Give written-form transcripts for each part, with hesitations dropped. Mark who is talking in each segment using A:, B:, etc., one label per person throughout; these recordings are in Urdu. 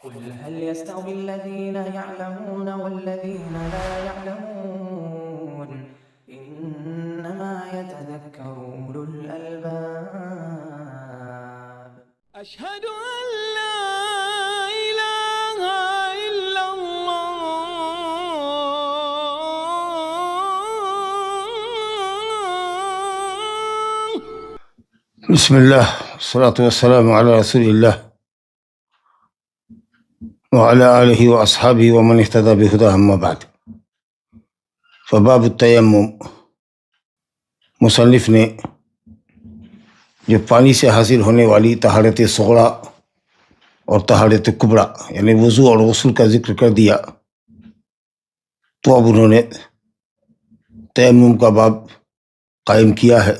A: قل هل يستوي الذين يعلمون والذين لا يعلمون إنما يتذكر أولو الألباب.
B: أشهد أن لا إله إلا الله.
C: بسم الله والصلاة والسلام على رسول الله وعلى آلہ وأصحابہ ومن اہتدى بہداہ اما بعد. فباب التیمم، مصنف نے جو پانی سے حاصل ہونے والی طہارت صغریٰ اور طہارت کبریٰ یعنی وضو اور غسل کا ذکر کر دیا، تو اب انہوں نے تیمم کا باب قائم کیا ہے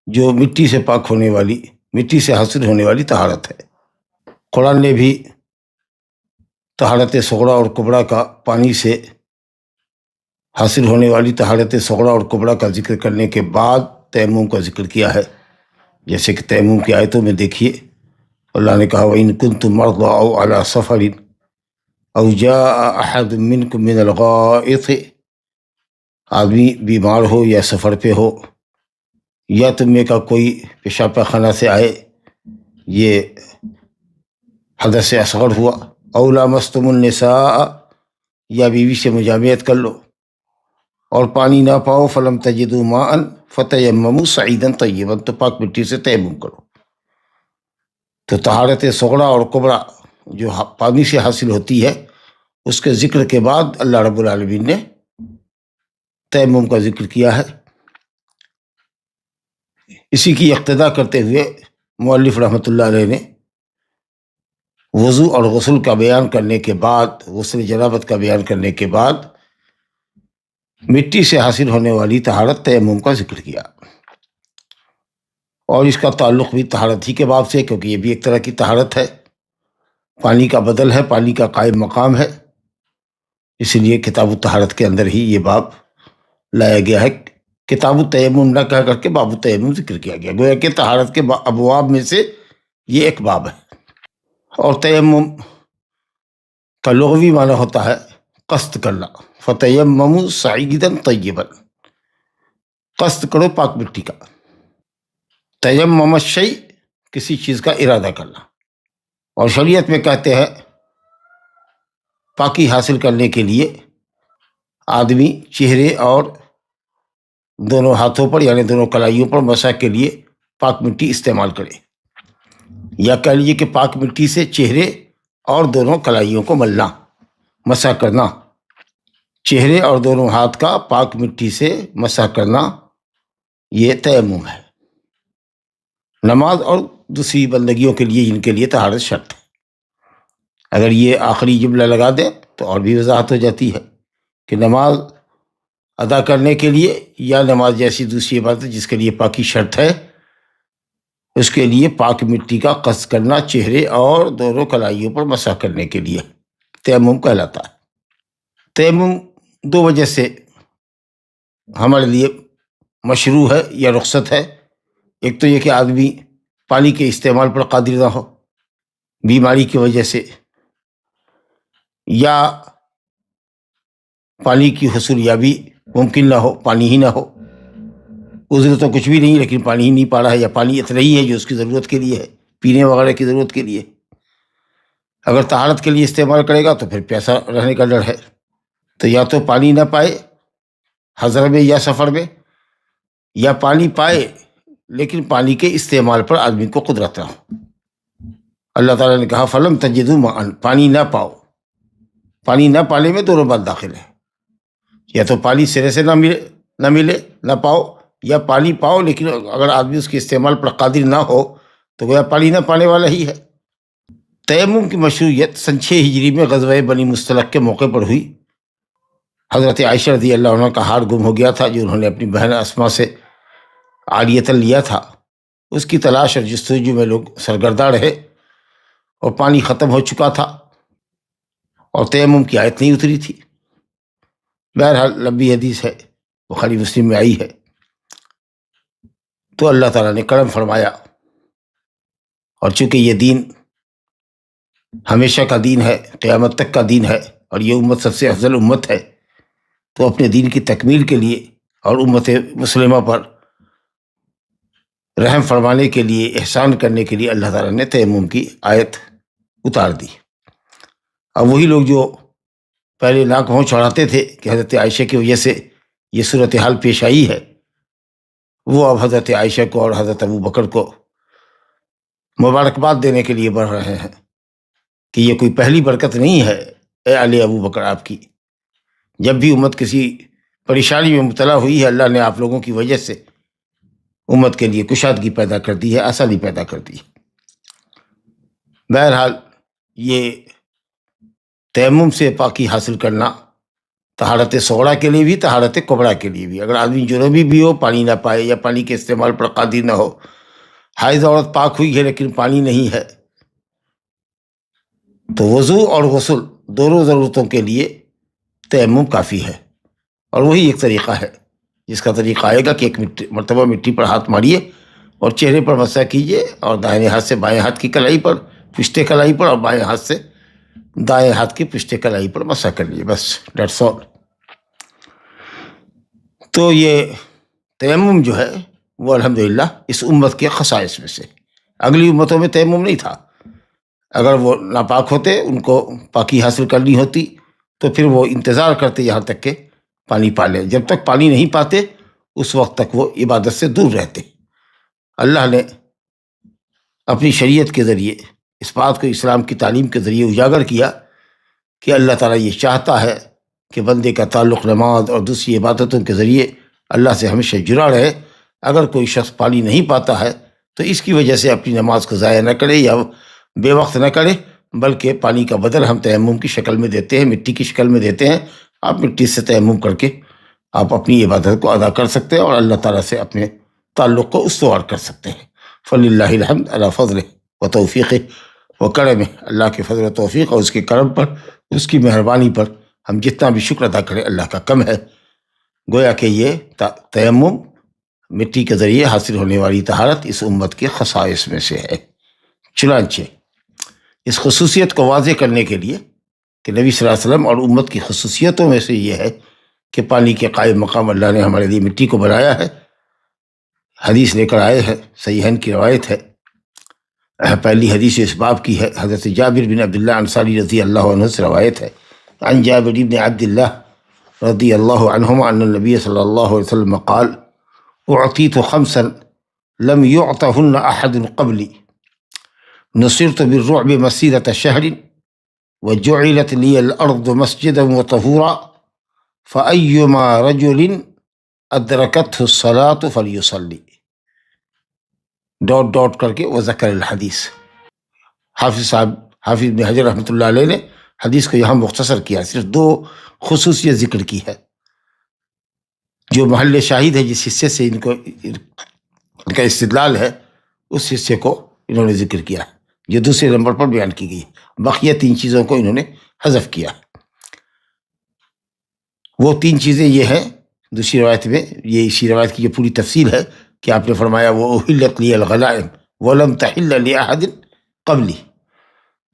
C: جو مٹی سے پاک ہونے والی، مٹی سے حاصل ہونے والی طہارت ہے. قرآن نے بھی طہارت صغریٰ اور کبریٰ کا پانی سے حاصل ہونے والی طہارت صغریٰ اور کبریٰ کا ذکر کرنے کے بعد تیمم کا ذکر کیا ہے. جیسے کہ تیمم کی آیتوں میں دیکھیے اللہ نے کہا وَإِن كُنتُم مَرْضَىٰ أَوْ عَلَىٰ سَفَرٍ أَوْ جَاءَ أَحَدٌ مِّنكُم مِّنَ الْغَائِطِ، آدمی بیمار ہو یا سفر پہ ہو یا تم میں کا کوئی پیشاب پاخانہ سے آئے، یہ حدث اصغر ہوا. أَوْ لَامَسْتُمُ النِّسَاءَ، یا بیوی سے مجامعت کر لو اور پانی نہ پاؤ، فَلَمْ تَجِدُوا مَاءً فَتَيَمَّمُوا صَعِيدًا طَيِّبًا، تو پاک مٹی سے تیمم کرو. تو طہارت صغریٰ اور کبریٰ جو پانی سے حاصل ہوتی ہے اس کے ذکر کے بعد اللہ رب العالمین نے تیمم کا ذکر کیا ہے. اسی کی اقتدا کرتے ہوئے مؤلف رحمۃ اللہ علیہ نے وضو اور غسل کا بیان کرنے کے بعد، غسل جنابت کا بیان کرنے کے بعد مٹی سے حاصل ہونے والی طہارت تیمم کا ذکر کیا. اور اس کا تعلق بھی طہارت ہی کے باب سے، کیونکہ یہ بھی ایک طرح کی طہارت ہے، پانی کا بدل ہے، پانی کا قائم مقام ہے. اس لیے کتاب الطہارت کے اندر ہی یہ باب لایا گیا ہے. کتاب التیمم نہ کہہ کر کے باب التیمم ذکر کیا گیا، گویا کہ طہارت کے ابواب میں سے یہ ایک باب ہے. اور تیمم کا لغوی معنی ہوتا ہے قصد کرنا، فتیمموا صعیدا طیبا، قصد کرو پاک مٹی کا. تیمم الشیء، کسی چیز کا ارادہ کرنا. اور شریعت میں کہتے ہیں پاکی حاصل کرنے کے لیے آدمی چہرے اور دونوں ہاتھوں پر یعنی دونوں کلائیوں پر مسح کے لیے پاک مٹی استعمال کرے، یا کہہ لیجیے کہ پاک مٹی سے چہرے اور دونوں کلائیوں کو ملنا، مسح کرنا. چہرے اور دونوں ہاتھ کا پاک مٹی سے مسح کرنا یہ تیمم ہے. نماز اور دوسری بندگیوں کے لیے ان کے لیے طہارت شرط ہے. اگر یہ آخری جملہ لگا دیں تو اور بھی وضاحت ہو جاتی ہے کہ نماز ادا کرنے کے لیے یا نماز جیسی دوسری عبادت جس کے لیے پاکی شرط ہے اس کے لیے پاک مٹی کا قصد کرنا چہرے اور دونوں کلائیوں پر مسح کرنے کے لیے تیمم کہلاتا ہے. تیمم دو وجہ سے ہمارے لیے مشروع ہے یا رخصت ہے. ایک تو یہ کہ آدمی پانی کے استعمال پر قادر نہ ہو بیماری کی وجہ سے، یا پانی کی حصول یابی ممکن نہ ہو، پانی ہی نہ ہو. عذر تو کچھ بھی نہیں لیکن پانی ہی نہیں پا رہا ہے، یا پانی اتنا ہی ہے جو اس کی ضرورت کے لیے ہے، پینے وغیرہ کی ضرورت کے لیے. اگر طہارت کے لیے استعمال کرے گا تو پھر پیاسا رہنے کا ڈر ہے. تو یا تو پانی نہ پائے حضر میں یا سفر میں، یا پانی پائے لیکن پانی کے استعمال پر آدمی کو قدرت نہ ہو. اللہ تعالیٰ نے کہا فَلَمْ تَجِدُوا مَاءً، پانی نہ پاؤ. پانی نہ پانے میں دونوں بات داخل ہے، یا تو پانی سرے سے نہ ملے نہ پاؤ، یا پانی پاؤ لیکن اگر آدمی اس کے استعمال پر قادر نہ ہو تو گویا پانی نہ پانے والا ہی ہے. تیمم کی مشروعیت سن 6 ہجری میں غزوہ بنی مصطلق کے موقع پر ہوئی. حضرت عائشہ رضی اللہ عنہ کا ہار گم ہو گیا تھا جو انہوں نے اپنی بہن اسما سے عاریۃً لیا تھا. اس کی تلاش اور جستجو میں لوگ سرگرداں رہے اور پانی ختم ہو چکا تھا اور تیمم کی آیت نہیں اتری تھی. بہرحال لمبی حدیث ہے، بخاری مسلم میں آئی ہے. تو اللہ تعالیٰ نے کرم فرمایا، اور چونکہ یہ دین ہمیشہ کا دین ہے، قیامت تک کا دین ہے، اور یہ امت سب سے افضل امت ہے، تو اپنے دین کی تکمیل کے لیے اور امت مسلمہ پر رحم فرمانے کے لیے، احسان کرنے کے لیے اللہ تعالیٰ نے تیمم کی آیت اتار دی۔ اب وہی لوگ جو پہلے ناک منہ چڑھاتے تھے کہ حضرت عائشہ کی وجہ سے یہ صورتحال پیش آئی ہے، وہ اب حضرت عائشہ کو اور حضرت ابو بکر کو مبارکباد دینے کے لیے بڑھ رہے ہیں کہ یہ کوئی پہلی برکت نہیں ہے اے علی ابو بکر آپ کی، جب بھی امت کسی پریشانی میں مبتلا ہوئی ہے اللہ نے آپ لوگوں کی وجہ سے امت کے لیے کشادگی پیدا کر دی ہے، آسانی پیدا کر دی ہے۔ بہرحال یہ تیمم سے پاکی حاصل کرنا طہارت صغریٰ کے لیے بھی، طہارت کبریٰ کے لیے بھی، اگر آدمی جنوبی بھی ہو، پانی نہ پائے یا پانی کے استعمال پر قادر نہ ہو، حائض عورت پاک ہوئی ہے لیکن پانی نہیں ہے، تو وضو اور غسل دونوں ضرورتوں کے لیے تیمم کافی ہے۔ اور وہی ایک طریقہ ہے جس کا طریقہ آئے گا کہ ایک مرتبہ مٹی پر ہاتھ ماریے اور چہرے پر مسح کیجیے، اور دائیں ہاتھ سے بائیں ہاتھ کی کلائی پر، پشت کلائی پر، اور بائیں ہاتھ سے دائیں ہاتھ کی پشت کلائی پر مسح کر لیے، بس دیٹس آل۔ تو یہ تیمم جو ہے وہ الحمدللہ اس امت کے خصائص میں سے، اگلی امتوں میں تیمم نہیں تھا، اگر وہ ناپاک ہوتے، ان کو پاکی حاصل کرنی ہوتی تو پھر وہ انتظار کرتے یہاں تک کہ پانی پا لیں، جب تک پانی نہیں پاتے اس وقت تک وہ عبادت سے دور رہتے۔ اللہ نے اپنی شریعت کے ذریعے اس بات کو اسلام کی تعلیم کے ذریعے اجاگر کیا کہ اللہ تعالیٰ یہ چاہتا ہے کہ بندے کا تعلق نماز اور دوسری عبادتوں کے ذریعے اللہ سے ہمیشہ جڑا رہے۔ اگر کوئی شخص پانی نہیں پاتا ہے تو اس کی وجہ سے اپنی نماز کو ضائع نہ کرے یا بے وقت نہ کرے، بلکہ پانی کا بدل ہم تیمم کی شکل میں دیتے ہیں، مٹی کی شکل میں دیتے ہیں، آپ مٹی سے تیمم کر کے آپ اپنی عبادت کو ادا کر سکتے ہیں اور اللہ تعالیٰ سے اپنے تعلق کو استوار کر سکتے ہیں۔ فللہ الحمد علی فضلہ و توفیقہ و کرمہ، اللہ کے فضل و توفیق اور اس کے کرم پر، اس کی مہربانی پر ہم جتنا بھی شکر ادا کریں اللہ کا کم ہے۔ گویا کہ یہ تیمم مٹی کے ذریعے حاصل ہونے والی طہارت اس امت کے خصائص میں سے ہے۔ چنانچہ اس خصوصیت کو واضح کرنے کے لیے کہ نبی صلی اللہ علیہ وسلم اور امت کی خصوصیتوں میں سے یہ ہے کہ پانی کے قائم مقام اللہ نے ہمارے لیے مٹی کو بنایا ہے، حدیث لے کر آئے ہیں، صحیحین کی روایت ہے۔ پہلی حدیث اس باب کی ہے، حضرت جابر بن عبداللہ انصاری رضی اللہ عنہ سے روایت ہے، عن جابر بن عبداللہ رضی اللہ عنہما ان النبی صلی اللہ علیہ وسلم قال اعطیت خمسا لم يعطهن احد قبلی نصرت بالرعب مسیرة شہر وجعلت لی الارض مسجدا وطہورا فأیما رجل ادرکته الصلاة فلیصلی ڈاٹ ڈاٹ کر کے وذکر الحدیث۔ حافظ ابن حجر رحمۃ اللہ علیہ نے حدیث کو یہاں مختصر کیا، صرف دو خصوصیت ذکر کی ہے، جو محل شاہد ہے جس حصے سے ان کا استدلال ہے اس حصے کو انہوں نے ذکر کیا، جو دوسرے نمبر پر بیان کی گئی ہے، بقیہ تین چیزوں کو انہوں نے حذف کیا۔ وہ تین چیزیں یہ ہیں، دوسری روایت میں یہ اسی روایت کی جو پوری تفصیل ہے کہ آپ نے فرمایا وہ احلت لی الغنائم ولم تحل لاحد قبلی،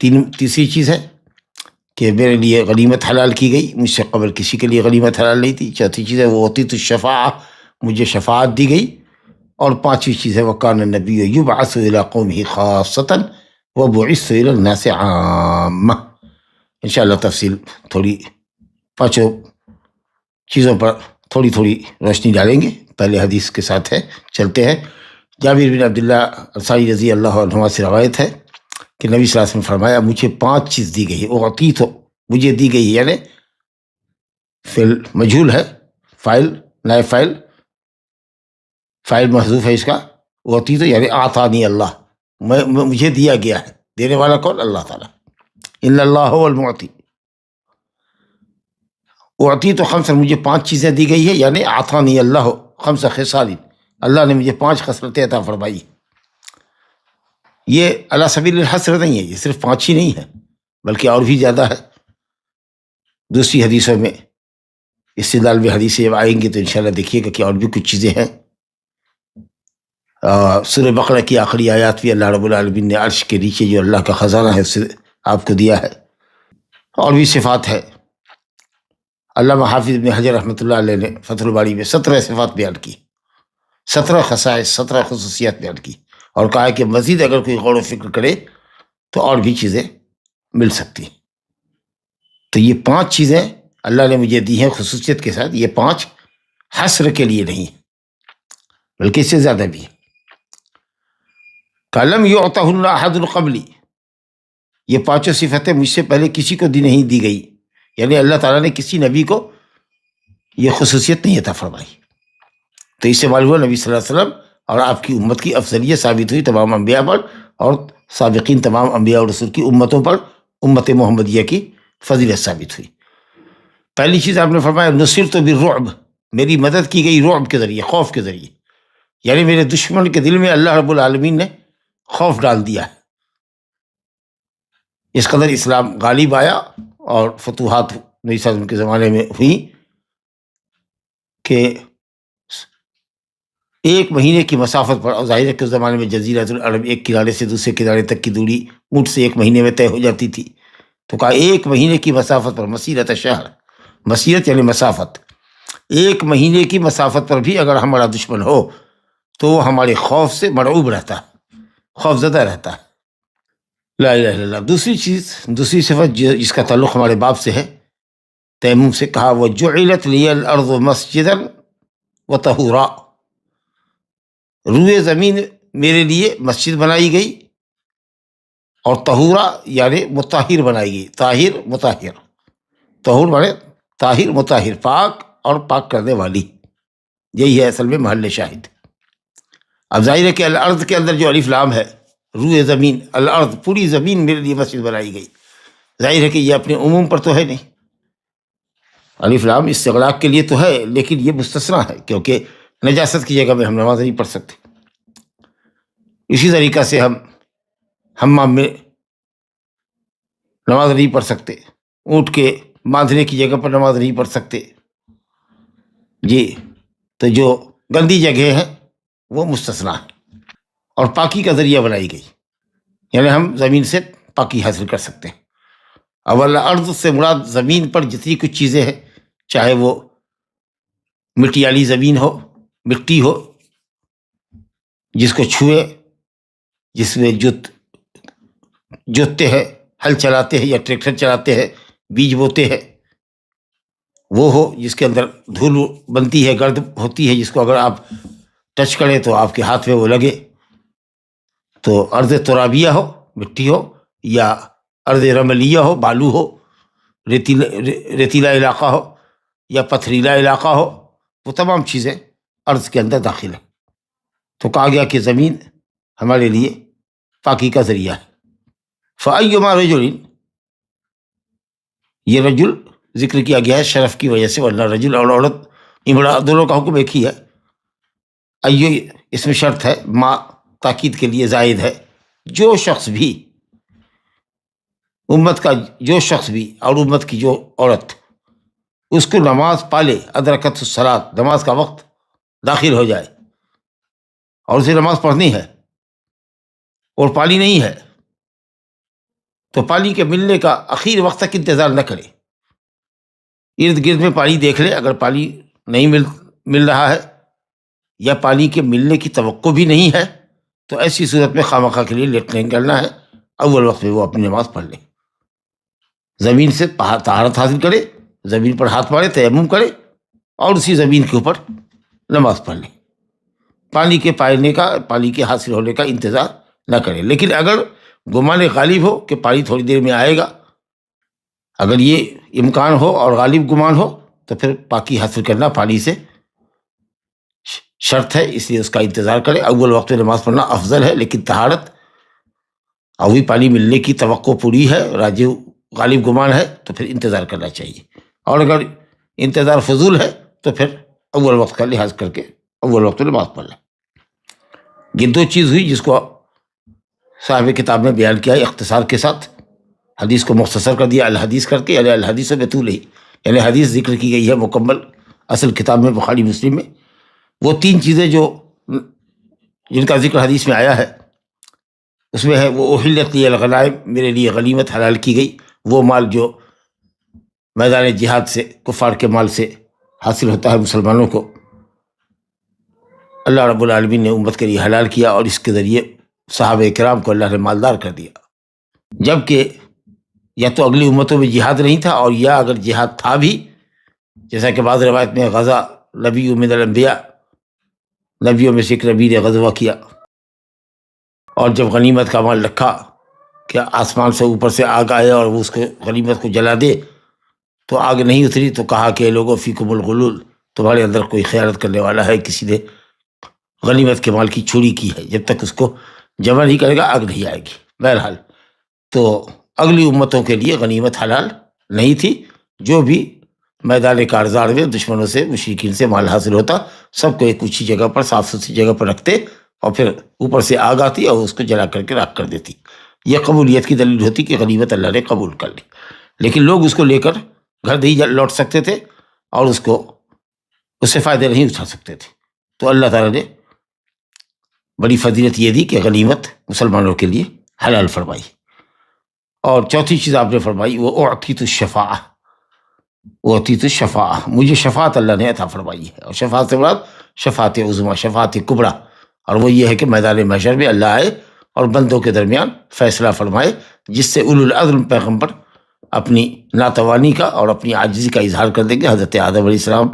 C: تیسری چیز ہے کہ میرے لیے غنیمت حلال کی گئی، مجھ سے قبل کسی کے لیے غنیمت حلال نہیں تھی۔ چوتھی چیز ہے وہ اعطیت الشفاعہ، مجھے شفاعت دی گئی، اور پانچویں چیز ہے وکان النبی یبعث الی قومہ خاصۃ وبعثت الی الناس عامہ۔ انشاءاللہ تفصیل تھوڑی پانچوں چیزوں پر تھوڑی تھوڑی روشنی ڈالیں گے، پہلے حدیث کے ساتھ ہے چلتے ہیں۔ جابر بن عبداللہ انصاری رضی اللہ عنہ سے روایت ہے کہ نبی صلی اللہ علیہ وسلم فرمایا مجھے پانچ چیز دی گئی ہے، اعطیت مجھے دی گئی، یعنی فعل مجہول ہے، فاعل نائب فاعل محذوف ہے اس کا، اعطیت یعنی اعطانی اللہ، مجھے دیا گیا ہے، دینے والا کون؟ اللہ تعالیٰ، ان اللہ هو المعطی۔ اعطیت خمسا، مجھے پانچ چیزیں دی گئی ہے، یعنی اعطانی اللہ خمس خصال، اللہ نے مجھے پانچ خصلتیں عطا فرمائی۔ یہ علی سبیل الحصر نہیں ہے، یہ صرف پانچ ہی نہیں ہے بلکہ اور بھی زیادہ ہے۔ دوسری حدیثوں میں استدلال میں حدیثیں جب آئیں گی تو انشاءاللہ دیکھیے گا کہ اور بھی کچھ چیزیں ہیں۔ سورہ بقرہ کی آخری آیات بھی اللہ رب العالمین نے عرش کے نیچے جو اللہ کا خزانہ ہے اس سے آپ کو دیا ہے. اور بھی صفات ہے. علامہ حافظ ابن حجر رحمۃ اللہ علیہ نے فتح الباری میں 17 صفات بیان کی، 17 خصائص، 17 خصوصیات بیان کی، اور کہا کہ مزید اگر کوئی غور و فکر کرے تو اور بھی چیزیں مل سکتی ہیں. تو یہ 5 چیزیں اللہ نے مجھے دی ہیں خصوصیت کے ساتھ. یہ 5 حسر کے لیے نہیں بلکہ اس سے زیادہ بھی. کلم یعطہ اللہ احد قبلی، یہ 5 صفتیں مجھ سے پہلے کسی کو نہیں دی گئی، یعنی اللہ تعالیٰ نے کسی نبی کو یہ خصوصیت نہیں عطا فرمائی. تو اس سے معلوم ہوا نبی صلی اللہ علیہ وسلم اور آپ کی امت کی افضلیت ثابت ہوئی تمام انبیاء پر، اور سابقین تمام انبیاء اور رسول کی امتوں پر امت محمدیہ کی فضیلت ثابت ہوئی. پہلی چیز آپ نے فرمایا نصرت بالرعب، میری مدد کی گئی رعب کے ذریعے، خوف کے ذریعے، یعنی میرے دشمن کے دل میں اللہ رب العالمین نے خوف ڈال دیا ہے. اس قدر اسلام غالب آیا اور فتوحات نبی صلی اللہ علیہ وسلم کے زمانے میں ہوئی کہ 1 مہینے کی مسافت پر، اور ظاہر ہے کہ اس زمانے میں جزیرۃ العرب ایک کنارے سے دوسرے کنارے تک کی دوری اونٹ سے 1 مہینے میں طے ہو جاتی تھی. تو کہا 1 مہینے کی مسافت پر، مسیرت شہر، مسیرت یعنی مسافت، 1 مہینے کی مسافت پر بھی اگر ہمارا دشمن ہو تو وہ ہمارے خوف سے مرعوب رہتا ہے، خوف زدہ رہتا ہے. لا الہ الا اللہ. دوسری صفت جس کا تعلق ہمارے باب سے ہے، تیمم سے، کہا وَجُعِلَتْ لِيَ الْأَرْضُ مَسْجِدًا وَطَهُورًا، روئے زمین میرے لیے مسجد بنائی گئی اور طہورا یعنی مطہر بنائی گئی. طاہر مطہر، طہور مانے طاہر مطہر، پاک اور پاک کرنے والی. یہی ہے اصل میں محل شاہد. اب ظاہر ہے کہ الارض کے اندر جو الف لام ہے، روئے زمین، الارض پوری زمین میرے لیے مسجد بنائی گئی. ظاہر ہے کہ یہ اپنے عموم پر تو ہے نہیں، الف لام استغراق کے لیے تو ہے، لیکن یہ مستثنا ہے کیونکہ نجاست کی جگہ میں ہم نماز نہیں پڑھ سکتے. اسی طریقہ سے ہم حمام میں نماز نہیں پڑھ سکتے، اونٹ کے باندھنے کی جگہ پر نماز نہیں پڑھ سکتے. جی، تو جو گندی جگہ ہیں وہ مستثنا ہے، اور پاکی کا ذریعہ بنائی گئی، یعنی ہم زمین سے پاکی حاصل کر سکتے ہیں. اول ارض سے مراد زمین پر جتنی کچھ چیزیں ہیں، چاہے وہ مٹی والی زمین ہو، مٹی ہو جس کو چھوئے، جس میں جوتتے ہیں، ہل چلاتے ہیں یا ٹریکٹر چلاتے ہیں، بیج بوتے ہیں، وہ ہو جس کے اندر دھول بنتی ہے، گرد ہوتی ہے، جس کو اگر آپ ٹچ کریں تو آپ کے ہاتھ میں وہ لگے. تو ارض ترابیہ ہو، مٹی ہو، یا ارض رملیہ ہو، بالو ہو، ریتیلا علاقہ ہو یا پتھریلا علاقہ ہو، وہ تمام چیزیں ارض کے اندر داخل ہیں. تو کہا گیا کہ زمین ہمارے لیے پاکی کا ذریعہ ہے. فَأَيُّمَا رَجُلٍ، یہ رجل ذکر کیا گیا ہے شرف کی وجہ سے، ورنہ رجل اور عورت امرا دونوں کا حکم ایک ہی ہے. ایو اس میں شرط ہے، ما تاکید کے لیے زائد ہے. جو شخص بھی امت کا، جو شخص بھی اور امت کی جو عورت اس کو نماز پالے، ادرکت الصلاۃ، نماز کا وقت داخل ہو جائے اور اسے نماز پڑھنی ہے اور پانی نہیں ہے، تو پانی کے ملنے کا اخیر وقت تک انتظار نہ کرے. ارد گرد میں پانی دیکھ لے، اگر پانی نہیں مل رہا ہے یا پانی کے ملنے کی توقع بھی نہیں ہے تو ایسی صورت میں خواہ کے لیے لیٹ نہیں کرنا ہے. اول وقت میں وہ اپنی نماز پڑھ لے، زمین سے طہارت حاصل کرے، زمین پر ہاتھ مارے، تیمم کرے اور اسی زمین کے اوپر نماز پڑھ لے. پانی کے پائنے کا، پانی کے حاصل ہونے کا انتظار نہ کرے. لیکن اگر گمان غالب ہو کہ پانی تھوڑی دیر میں آئے گا، اگر یہ امکان ہو اور غالب گمان ہو تو پھر پاکی حاصل کرنا پانی سے شرط ہے، اس لیے اس کا انتظار کرے. اول وقت میں نماز پڑھنا افضل ہے، لیکن طہارت ابھی پانی ملنے کی توقع پوری ہے، راجع غالب گمان ہے تو پھر انتظار کرنا چاہیے. اور اگر انتظار فضول ہے تو پھر اول وقت کا لحاظ کر کے اول وقت میں نماز پڑھ لیں. یہ 2 چیز ہوئی جس کو صاحب کتاب نے بیان کیا ہے اختصار کے ساتھ. حدیث کو مختصر کر دیا الحدیث کر کے، یعنی الحدیث میں طول ہی، یعنی حدیث ذکر کی گئی ہے مکمل اصل کتاب میں، بخاری مسلم میں. وہ 3 چیزیں جو جن کا ذکر حدیث میں آیا ہے، اس میں ہے وہ احلت لی الغنائم، میرے لیے غنیمت حلال کی گئی، وہ مال جو میدان جہاد سے کفار کے مال سے حاصل ہوتا ہے مسلمانوں کو، اللہ رب العالمین نے امت کے لیے حلال کیا، اور اس کے ذریعے صحابہ کرام کو اللہ نے مالدار کر دیا. جبکہ یا تو اگلی امتوں میں جہاد نہیں تھا، اور یا اگر جہاد تھا بھی، جیسا کہ بعض روایت میں غزا نبی من الانبیاء، نبیوں میں سے ایک نبی نے غزوہ کیا، اور جب غنیمت کا مال رکھا کہ آسمان سے اوپر سے آگ آئے اور وہ اس کو غنیمت کو جلا دے، تو آگ نہیں اتری، تو کہا کہ لوگوں فیکم الغلول، تمہارے اندر کوئی خیانت کرنے والا ہے، کسی نے غنیمت کے مال کی چوری کی ہے، جب تک اس کو جمع نہیں کرے گا آگ نہیں آئے گی. بہرحال تو اگلی امتوں کے لیے غنیمت حلال نہیں تھی، جو بھی میدان کارزار میں دشمنوں سے مشرکین سے مال حاصل ہوتا سب کو ایک اونچی جگہ پر صاف ستھری جگہ پر رکھتے، اور پھر اوپر سے آگ آتی اور اس کو جلا کر کے راکھ کر دیتی. یہ قبولیت کی دلیل ہوتی کہ غنیمت اللہ نے قبول کر لی. لیکن لوگ اس کو لے کر گھر نہیں لوٹ سکتے تھے، اور اس سے فائدے نہیں اٹھا سکتے تھے. تو اللہ تعالیٰ نے بڑی فضیلت یہ دی کہ غنیمت مسلمانوں کے لیے حلال فرمائی. اور چوتھی چیز آپ نے فرمائی وہ اعطیت الشفاعہ، اعطیت الشفاعہ، مجھے شفاعت اللہ نے عطا فرمائی ہے. اور شفاعت سے مراد شفاعت عظمیٰ، شفاعت کبریٰ، اور وہ یہ ہے کہ میدان محشر میں اللہ آئے اور بندوں کے درمیان فیصلہ فرمائے، جس سے اولو العزم پیغمبر اپنی ناتوانی کا اور اپنی عاجزی کا اظہار کر دیں گے. حضرت آدم علیہ السلام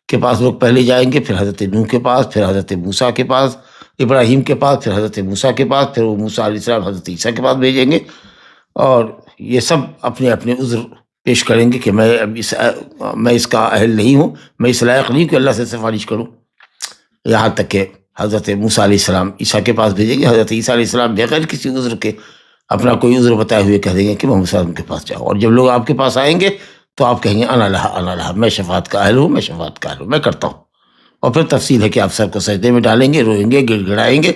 C: کے پاس لوگ پہلے جائیں گے، پھر حضرت نوح کے پاس، پھر حضرت موسیٰ کے پاس، ابراہیم کے پاس، پھر حضرت موسیٰ کے پاس، پھر وہ موسیٰ علیہ السلام حضرت عیسیٰ کے پاس بھیجیں گے، اور یہ سب اپنے اپنے عذر پیش کریں گے کہ میں اس کا اہل نہیں ہوں، میں اس لائق نہیں کہ اللہ سے سفارش کروں. یہاں تک کہ حضرت موسیٰ علیہ السلام عیسیٰ کے پاس بھیجیں گے، حضرت عیسیٰ علیہ السلام بغیر کسی عذر کے اپنا کوئی عذر بتائے ہوئے کہہ دیں گے کہ محمد صلی اللہ علیہ وسلم کے پاس جاؤ. اور جب لوگ آپ کے پاس آئیں گے تو آپ کہیں گے انا لہا، میں شفاعت کا اہل ہوں، میں شفاعت کا اہل ہوں، میں کرتا ہوں. اور پھر تفصیل ہے کہ آپ سر کو سجدے میں ڈالیں گے، روئیں گے، گڑ گڑائیں گے،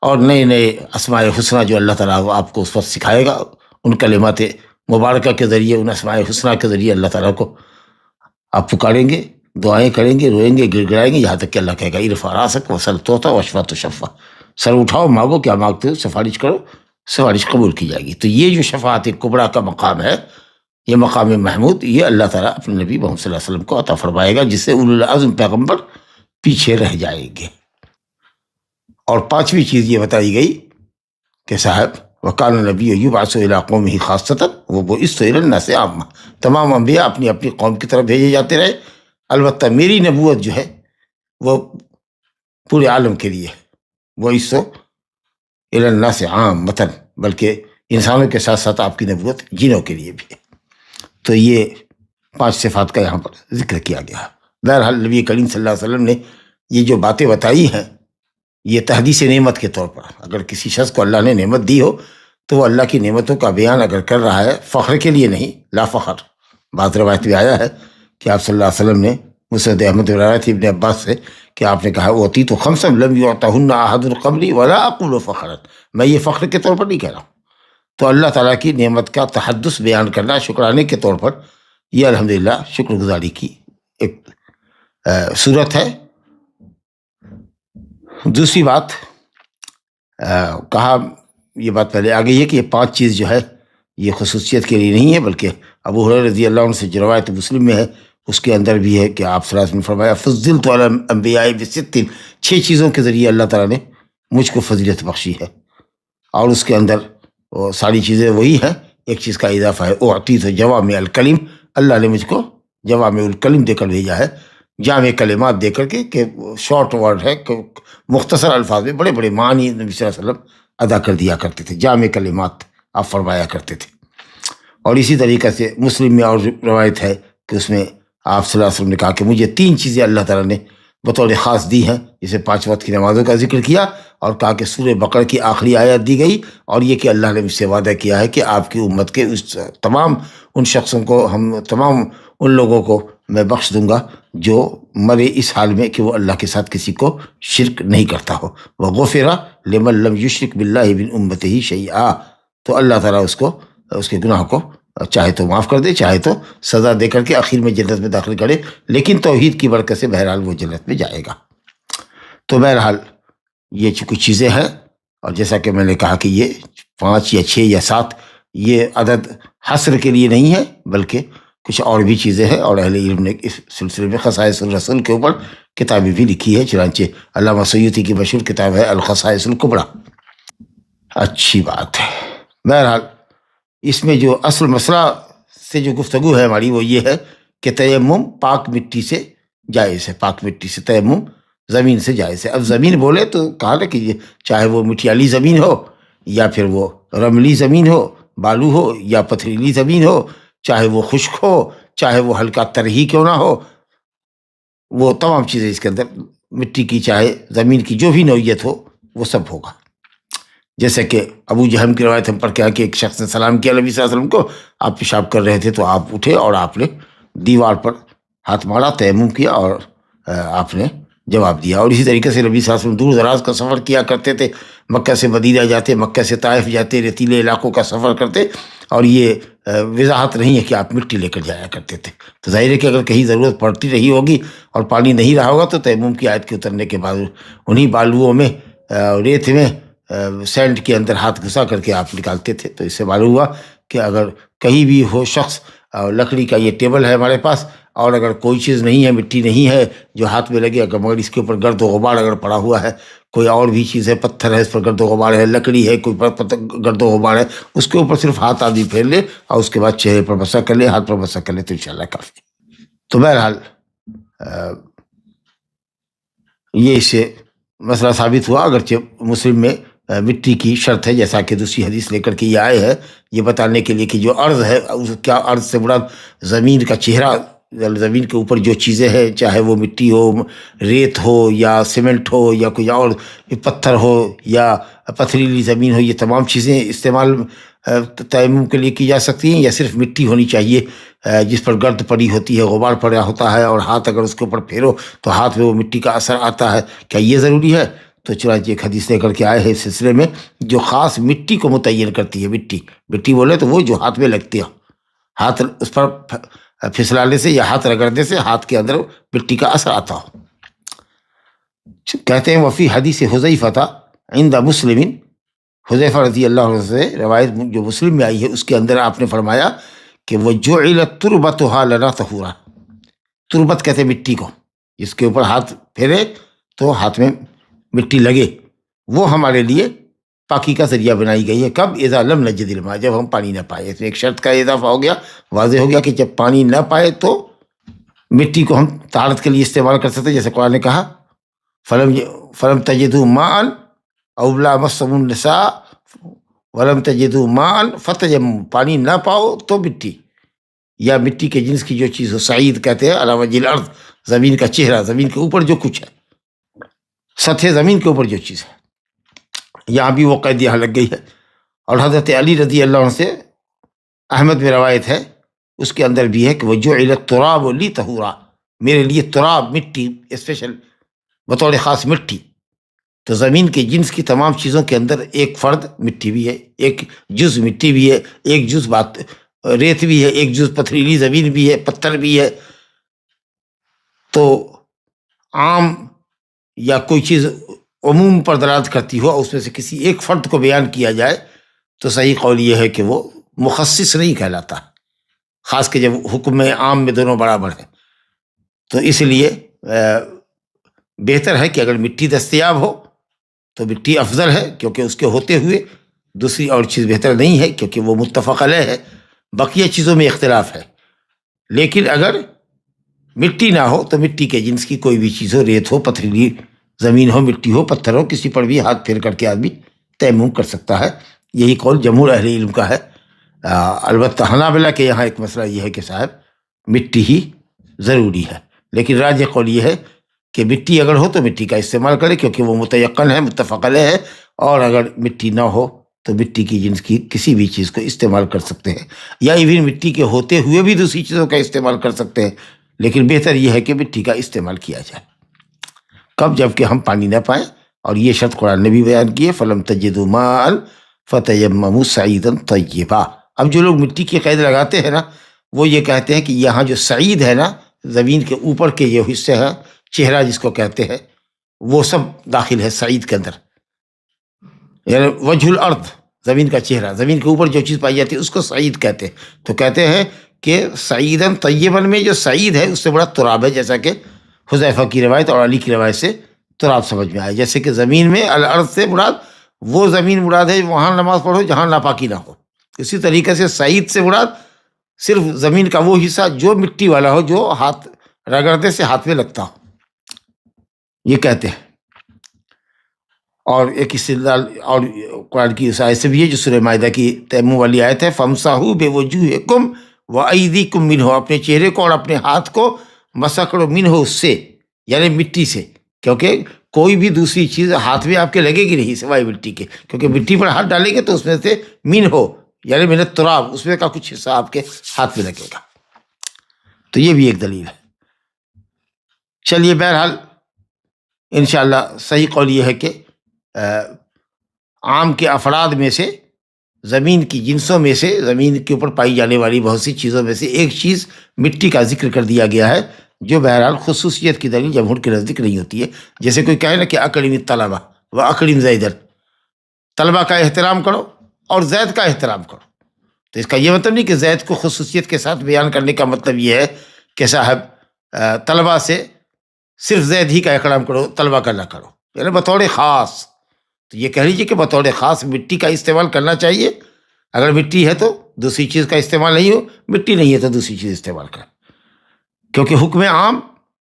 C: اور نئے نئے اسماء حسنہ جو اللہ تعالیٰ آپ کو اس وقت سکھائے گا، ان کلمات مبارکہ کے ذریعے، ان اسماء حسنہ کے ذریعے اللہ تعالیٰ کو آپ پکاریں گے، دعائیں کریں گے، روئیں گے، گڑ گڑائیں گے، یہاں تک کہ اللہ کہے گا ارفع راسک وسل توتا واشفع تشفع، سر اٹھاؤ، مانگو، کیا مانگتے ہو، سفارش کرو، سفارش قبول کی جائے گی. تو یہ جو شفاعت کبریٰ کا مقام ہے، یہ مقام محمود، یہ اللہ تعالیٰ اپنے نبی محمد صلی اللہ علیہ وسلم کو عطا فرمائے گا، جس سے اولو العزم پیغمبر پیچھے رہ جائیں گے. اور پانچویں چیز یہ بتائی گئی کہ صاحب وَقَالَ النَّبِيُّ يُبْعَثُ إِلَىٰ قَوْمِهِ خَاصَّةً وَبُعِثْتُ إِلَى النَّاسِ عَامَّةً، تمام انبیاء اپنی اپنی قوم کی طرف بھیجے جاتے رہے، البتہ میری نبوت جو ہے وہ پورے عالم کے لیے، وَبُعِثْتُ إِلَى النَّاسِ عَامَّةً، بلکہ انسانوں کے ساتھ ساتھ آپ کی نبوت جنوں کے لیے بھی ہے. تو یہ 5 صفات کا یہاں پر ذکر کیا گیا. بہرحال نبی کریم صلی اللہ علیہ وسلم نے یہ جو باتیں بتائی ہیں، یہ تحدیث نعمت کے طور پر، اگر کسی شخص کو اللہ نے نعمت دی ہو تو وہ اللہ کی نعمتوں کا بیان اگر کر رہا ہے، فخر کے لیے نہیں، لا فخر. بعض روایت میں آیا ہے کہ آپ صلی اللہ علیہ وسلم نے مسند احمد روایت ابن عباس سے کہ آپ نے کہا اوتیت خمسا لم یعطہن احد قبلی ولا اقول فخرا، میں یہ فخر کے طور پر نہیں کہہ رہا ہوں. تو اللہ تعالیٰ کی نعمت کا تحدث بیان کرنا شکرانے کے طور پر، یہ الحمدللہ شکر گزاری کی ایک صورت ہے. دوسری بات کہا، یہ بات پہلے آ گئی ہے کہ یہ 5 چیز جو ہے یہ خصوصیت کے لیے نہیں ہے، بلکہ ابو ہریرہ رضی اللہ عنہ سے جو روایت مسلم میں ہے اس کے اندر بھی ہے کہ آپ صلی اللہ علیہ وسلم نے فرمایا فضلت علی الانبیاء بست، 6 چیزوں کے ذریعے اللہ تعالیٰ نے مجھ کو فضیلت بخشی ہے. اور اس کے اندر وہ ساری چیزیں وہی ہیں، ایک چیز کا اضافہ ہے، اعطیت جوامع الکلم، اللہ نے مجھ کو جوامع الکلم دے کر بھیجا ہے، جامع کلمات دے کر کے، کہ شارٹ ورڈ ہے، کہ مختصر الفاظ میں بڑے بڑے معنی نبی صلی اللہ علیہ وسلم ادا کر دیا کرتے تھے، جامع کلمات آپ فرمایا کرتے تھے. اور اسی طریقے سے مسلم میں اور روایت ہے کہ اس میں آپ صلی اللہ علیہ وسلم نے کہا کہ مجھے 3 چیزیں اللہ تعالیٰ نے بطور خاص دی ہیں، جسے 5 وقت کی نمازوں کا ذکر کیا، اور کہا کہ سورہ بقرہ کی آخری آیت دی گئی، اور یہ کہ اللہ نے مجھ سے وعدہ کیا ہے کہ آپ کی امت کے تمام ان شخصوں کو، تمام ان لوگوں کو میں بخش دوں گا جو مرے اس حال میں کہ وہ اللہ کے ساتھ کسی کو شرک نہیں کرتا ہو. وغفر لمن لم یشرک باللہ من امتہ شیئا، تو اللہ تعالیٰ اس کو، اس کے گناہ کو چاہے تو معاف کر دے، چاہے تو سزا دے کر کے آخر میں جنت میں داخل کرے، لیکن توحید کی برکت سے بہرحال وہ جنت میں جائے گا. تو بہرحال یہ کچھ چیزیں ہیں، اور جیسا کہ میں نے کہا کہ یہ 5 یا 6 یا 7 یہ عدد حصر کے لیے نہیں ہے، بلکہ کچھ اور بھی چیزیں ہیں، اور اہل علم نے اس سلسلے میں خصائص الرسول کے اوپر کتابیں بھی لکھی ہے، چنانچہ علامہ سیوطی کی مشہور کتاب ہے الخصائص الکبریٰ۔ اچھی بات ہے۔ بہرحال اس میں جو اصل مسئلہ سے جو گفتگو ہے ہماری وہ یہ ہے کہ تیمم پاک مٹی سے جائز ہے، پاک مٹی سے تیمم زمین سے جائز ہے۔ اب زمین بولے تو کہا نا کہ چاہے وہ مٹیالی زمین ہو یا پھر وہ رملی زمین ہو، بالو ہو یا پتھریلی زمین ہو، چاہے وہ خشک ہو چاہے وہ ہلکا ترہی کیوں نہ ہو، وہ تمام چیزیں اس کے اندر مٹی کی چاہے زمین کی جو بھی نوعیت ہو وہ سب ہوگا۔ جیسے کہ ابو جہم کی روایت ہم پر کیا کہ ایک شخص نے سلام کیا نبی صلی اللہ علیہ وسلم کو، آپ پیشاب کر رہے تھے تو آپ اٹھے اور آپ نے دیوار پر ہاتھ مارا، تیمم کیا اور آپ نے جواب دیا۔ اور اسی طریقے سے نبی صلی اللہ علیہ وسلم دور دراز کا سفر کیا کرتے تھے، مکہ سے مدینہ جاتے، مکہ سے طائف جاتے، ریتیلے علاقوں کا سفر کرتے، اور یہ وضاحت نہیں ہے کہ آپ مٹی لے کر جایا کرتے تھے۔ تو ظاہر ہے کہ اگر کہیں ضرورت پڑتی رہی ہوگی اور پانی نہیں رہا ہوگا تو تیمم کی آیت کے اترنے کے بعد انہی بالوؤں میں ریت میں سینڈ کے اندر ہاتھ گھسا کر کے آپ نکالتے تھے۔ تو اس سے معلوم ہوا کہ اگر کہیں بھی ہو شخص، لکڑی کا یہ ٹیبل ہے ہمارے پاس، اور اگر کوئی چیز نہیں ہے، مٹی نہیں ہے جو ہاتھ میں لگے، اگر مگر اس کے اوپر گرد و غبار اگر پڑا ہوا ہے، کوئی اور بھی چیز ہے، پتھر ہے اس پر گرد و غبار ہے، لکڑی ہے کوئی گرد و غبار ہے، اس کے اوپر صرف ہاتھ آدمی پھیر لے اور اس کے بعد چہرے پر مسح کر لے، ہاتھ پر مسح کر لے تو انشاءاللہ کافی۔ تو بہرحال یہ اس سے مسئلہ ثابت ہوا، اگرچہ مسلم میں مٹی کی شرط ہے، جیسا کہ دوسری حدیث لے کر کے یہ آئے ہے، یہ بتانے کے لیے کہ جو ارض ہے، کیا ارض سے مراد زمین کا چہرہ، زمین کے اوپر جو چیزیں ہیں، چاہے وہ مٹی ہو، ریت ہو یا سیمنٹ ہو یا کوئی اور پتھر ہو یا پتھریلی زمین ہو، یہ تمام چیزیں استعمال تیمم کے لیے کی جا سکتی ہیں، یا صرف مٹی ہونی چاہیے جس پر گرد پڑی ہوتی ہے، غبار پڑا ہوتا ہے، اور ہاتھ اگر اس کے اوپر پھیرو تو ہاتھ میں وہ مٹی کا اثر آتا ہے، کیا یہ ضروری ہے؟ تو چنانچہ ایک حدیث لے کر کے آئے ہیں اس سلسلے میں جو خاص مٹی کو متعین کرتی ہے۔ مٹی بولے تو وہ جو ہاتھ میں لگتی ہے، ہاتھ اس پر پھسلانے سے یا ہاتھ رگڑنے سے ہاتھ کے اندر مٹی کا اثر آتا ہو۔ کہتے ہیں وفی حدیث حذیفہ عند مسلم، حذیفہ رضی اللہ عنہ سے روایت جو مسلم میں آئی ہے، اس کے اندر آپ نے فرمایا کہ وجعلت تربتها لنا طہورا، تربت کہتے ہیں مٹی کو، جس کے اوپر ہاتھ پھیرے تو ہاتھ میں مٹی لگے، وہ ہمارے لیے پاکی کا ذریعہ بنائی گئی ہے۔ کب؟ اذا لم نجد الماء، جب ہم پانی نہ پائے۔ اس میں ایک شرط کا اضافہ ہو گیا، واضح ہو گیا کہ جب پانی نہ پائے تو مٹی کو ہم طہارت کے لیے استعمال کر سکتے، جیسے قرآن نے کہا فلم تجدوا ماء او لامستم النساء ولم تجدوا ماء فتیمموا، پانی نہ پاؤ تو مٹی یا مٹی کے جنس کی جو چیز ہو، سعید کہتے ہیں علی وجہ الارض، زمین کا چہرہ، زمین کے اوپر جو کچھ ہے، سطح زمین کے اوپر جو چیز ہے۔ یہاں بھی وہ قید یہاں لگ گئی ہے۔ اور حضرت علی رضی اللہ عنہ سے احمد میں روایت ہے، اس کے اندر بھی ہے کہ وجعل التراب لی طہورا، میرے لیے تراب، مٹی، اسپیشل بطور خاص مٹی۔ تو زمین کے جنس کی تمام چیزوں کے اندر ایک فرد مٹی بھی ہے، ایک جز مٹی بھی ہے، ایک جز ریت بھی ہے، ایک جز پتھریلی زمین بھی ہے، پتھر بھی ہے۔ تو عام یا کوئی چیز عموم پر دلالت کرتی ہو، اس میں سے کسی ایک فرد کو بیان کیا جائے تو صحیح قول یہ ہے کہ وہ مخصص نہیں کہلاتا، خاص کہ جب حکم عام میں دونوں برابر ہیں۔ تو اس لیے بہتر ہے کہ اگر مٹی دستیاب ہو تو مٹی افضل ہے، کیونکہ اس کے ہوتے ہوئے دوسری اور چیز بہتر نہیں ہے، کیونکہ وہ متفق علیہ ہے، بقیہ چیزوں میں اختلاف ہے۔ لیکن اگر مٹی نہ ہو تو مٹی کے جنس کی کوئی بھی چیز ہو، ریت ہو، پتھریلی زمین ہو، مٹی ہو، پتھر ہو، کسی پر بھی ہاتھ پھیر کر کے آدمی تیمم کر سکتا ہے۔ یہی قول جمہور اہل علم کا ہے۔ البتہ حنابلہ کے یہاں ایک مسئلہ یہ ہے کہ صاحب مٹی ہی ضروری ہے، لیکن راجح قول یہ ہے کہ مٹی اگر ہو تو مٹی کا استعمال کرے، کیونکہ وہ متیقن ہے، متفق علیہ ہے، اور اگر مٹی نہ ہو تو مٹی کی جنس کی کسی بھی چیز کو استعمال کر سکتے ہیں، یا ایون مٹی کے ہوتے ہوئے بھی دوسری چیزوں کا استعمال کر سکتے ہیں، لیکن بہتر یہ ہے کہ مٹی کا استعمال کیا جائے۔ کب؟ جب کہ ہم پانی نہ پائیں، اور یہ شرط قرآن نے بھی بیان کی ہے فَلَمْ تَجِدُوا مَاءً فَتَيَمَّمُوا صَعِيدًا طَيِّبًا۔ اب جو لوگ مٹی کی قید لگاتے ہیں نا، وہ یہ کہتے ہیں کہ یہاں جو سعید ہے نا، زمین کے اوپر کے یہ حصے ہیں، چہرہ جس کو کہتے ہیں، وہ سب داخل ہے سعید کے اندر۔ یعنی وجہ الارض، زمین کا چہرہ، زمین کے اوپر جو چیز پائی جاتی ہے اس کو سعید کہتے ہیں. تو کہتے ہیں کہ سعیدن طیبن میں جو سعید ہے اس سے بڑا تراب ہے، جیسا کہ حذیفہ کی روایت اور علی کی روایت سے تراب سمجھ میں آیا. جیسے کہ زمین میں الارض سے مراد وہ زمین مراد ہے وہاں نماز پڑھو جہاں ناپاکی نہ ہو. اسی طریقے سے سعید سے مراد صرف زمین کا وہ حصہ جو مٹی والا ہو، جو ہاتھ رگڑنے سے ہاتھ میں لگتا ہو، یہ کہتے ہیں. اور ایک استدلال اور قرآن کی اس آیت سے بھی ہے جو سورہ مائدہ کی تیمم والی آیت ہے، فَامْسَحُوا بِوُجُوهِكُمْ وَأَيْدِيكُمْ مِنْهُ، اپنے چہرے کو اور اپنے ہاتھ کو مسح کرو، منہ اس سے یعنی مٹی سے، کیونکہ کوئی بھی دوسری چیز ہاتھ میں آپ کے لگے گی نہیں سوائے مٹی کے، کیونکہ مٹی پر ہاتھ ڈالیں گے تو اس میں سے من ہو یعنی من التراب، اس میں کا کچھ حصہ آپ کے ہاتھ میں لگے گا. تو یہ بھی ایک دلیل ہے. چلیے بہرحال انشاءاللہ صحیح قول یہ ہے کہ عام کے افراد میں سے، زمین کی جنسوں میں سے، زمین کے اوپر پائی جانے والی بہت سی چیزوں میں سے ایک چیز مٹی کا ذکر کر دیا گیا ہے، جو بہرحال خصوصیت کی دلیل جمہور کے نزدیک نہیں ہوتی ہے. جیسے کوئی کہے نا کہ اکرم الطلبہ و اکرم زیدن، طلبہ کا احترام کرو اور زید کا احترام کرو. تو اس کا یہ مطلب نہیں کہ زید کو خصوصیت کے ساتھ بیان کرنے کا مطلب یہ ہے کہ صاحب طلبہ سے صرف زید ہی کا احترام کرو، طلبہ کا نہ کرو، یعنی بطور خاص. تو یہ کہہ لیجیے کہ بطور خاص مٹی کا استعمال کرنا چاہیے. اگر مٹی ہے تو دوسری چیز کا استعمال نہیں ہو، مٹی نہیں ہے تو دوسری چیز استعمال کریں، کیونکہ حکم عام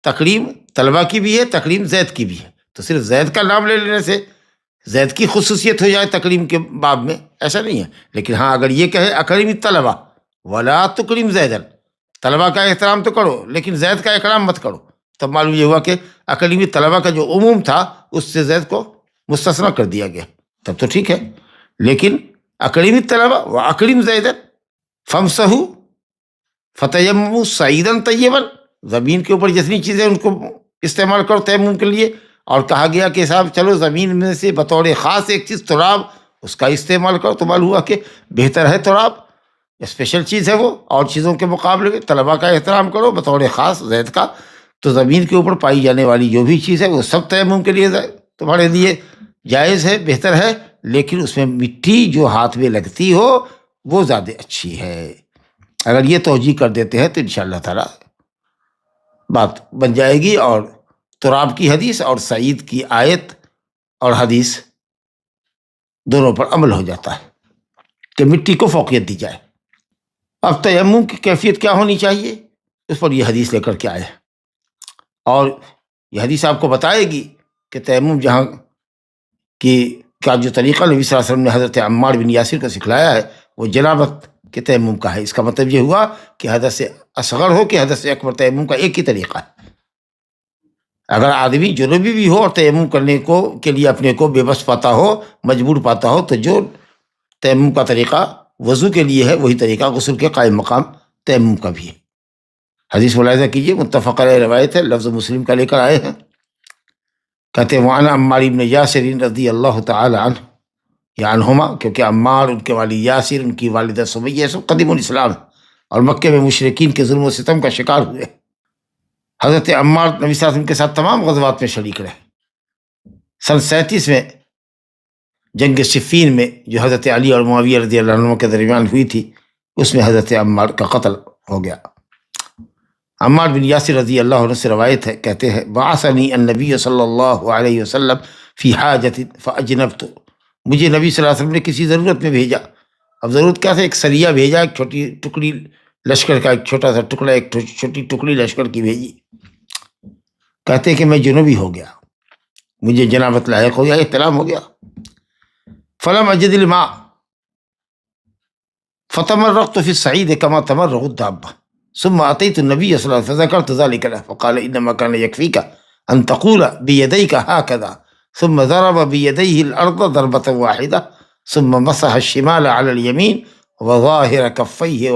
C: تکریم طلبہ کی بھی ہے، تکریم زید کی بھی ہے. تو صرف زید کا نام لے لینے سے زید کی خصوصیت ہو جائے تکریم کے باب میں، ایسا نہیں ہے. لیکن ہاں اگر یہ کہے اکرم طلبہ ولا تکرم زیدن، طلبہ کا احترام تو کرو لیکن زید کا اکرام مت کرو، تب معلوم یہ ہوا کہ اکرم طلبہ کا جو عموم تھا اس سے زید کو مستثنیٰ کر دیا گیا، تب تو ٹھیک ہے. لیکن اکرم طلبہ و اکرم زیدن فامسحوا فتیمموا صعیدا طیبا، زمین کے اوپر جتنی چیزیں ان کو استعمال کرو تیمم کے لیے. اور کہا گیا کہ صاحب چلو زمین میں سے بطور خاص ایک چیز تراب، اس کا استعمال کرو. تو معلوم ہوا کہ بہتر ہے تراب، اسپیشل چیز ہے وہ، اور چیزوں کے مقابلے میں طلبہ کا احترام کرو بطور خاص زید کا. تو زمین کے اوپر پائی جانے والی جو بھی چیز ہے وہ سب تیمم کے لیے تمہارے لیے جائز ہے، بہتر ہے، لیکن اس میں مٹی جو ہاتھ میں لگتی ہو وہ زیادہ اچھی ہے. اگر یہ توجیہ کر دیتے ہیں تو انشاءاللہ تعالی بات بن جائے گی، اور تراب کی حدیث اور سعید کی آیت اور حدیث دونوں پر عمل ہو جاتا ہے کہ مٹی کو فوقیت دی جائے. اب تیمم کی کیفیت کیا ہونی چاہیے اس پر یہ حدیث لے کر کے آئے، اور یہ حدیث آپ کو بتائے گی کہ تیمم جہاں کا جو طریقہ نبی صلی اللہ علیہ وسلم نے حضرت عمار بن یاسر کو سکھلایا ہے وہ جنابت کے تیمم کا ہے. اس کا مطلب یہ ہوا کہ حدث اصغر ہو کہ حدث اکبر، تیمم کا ایک ہی طریقہ ہے. اگر آدمی جنوبی بھی ہو اور تیمم کرنے کے لیے اپنے کو بے بس پاتا ہو، مجبور پاتا ہو، تو جو تیمم کا طریقہ وضو کے لیے ہے وہی طریقہ غسل کے قائم مقام تیمم کا بھی ہے. حدیث ملاحظہ کیجیے، متفق علیہ روایت ہے، لفظ مسلم کا لے کر آئے ہیں. کہتے ہیں وعن عمار بن یاسر رضی اللہ تعالی عنہ یا عنہما، کیونکہ عمار، ان کے والد یاسر، ان کی والدہ سمیہ، سب قدیم الاسلام اور مکے میں مشرکین کے ظلم و ستم کا شکار ہوئے. حضرت عمار نبی صلی اللہ علیہ وسلم کے ساتھ تمام غزوات میں شریک رہے. سن 37 میں جنگ صفین میں جو حضرت علی اور معاویہ رضی اللہ عنہ کے درمیان ہوئی تھی، اس میں حضرت عمار کا قتل ہو گیا. عمار بن یاسر رضی اللہ عنہ سے روایت ہے، کہتے ہیں بعثنی النبی صلی اللہ علیہ وسلم فی حاجت فاجنبت، مجھے نبی صلی اللہ علیہ وسلم نے کسی ضرورت میں بھیجا. اب ضرورت کیا تھا؟ ایک سریہ بھیجا، ایک چھوٹی ٹکڑی لشکر کا، ایک چھوٹا سا ٹکڑا، ایک چھوٹی ٹکڑی لشکر کی بھیجی. کہتے ہیں کہ میں جنوبی ہو گیا، مجھے جنابت لاحق ہو گیا، احتلام ہو گیا. فلم اجد الماء فتمرغت في الصعيد كما تمرغ الدابة ثم أتيت النبي صلى الله عليه وسلم فذكرت ذلك له فقال إنما كان يكفيك أن تقول بيديك هكذا ثم ضرب بيديه الأرض ضربة واحدة ثم مسح الشمال على اليمين وظاهر كفيه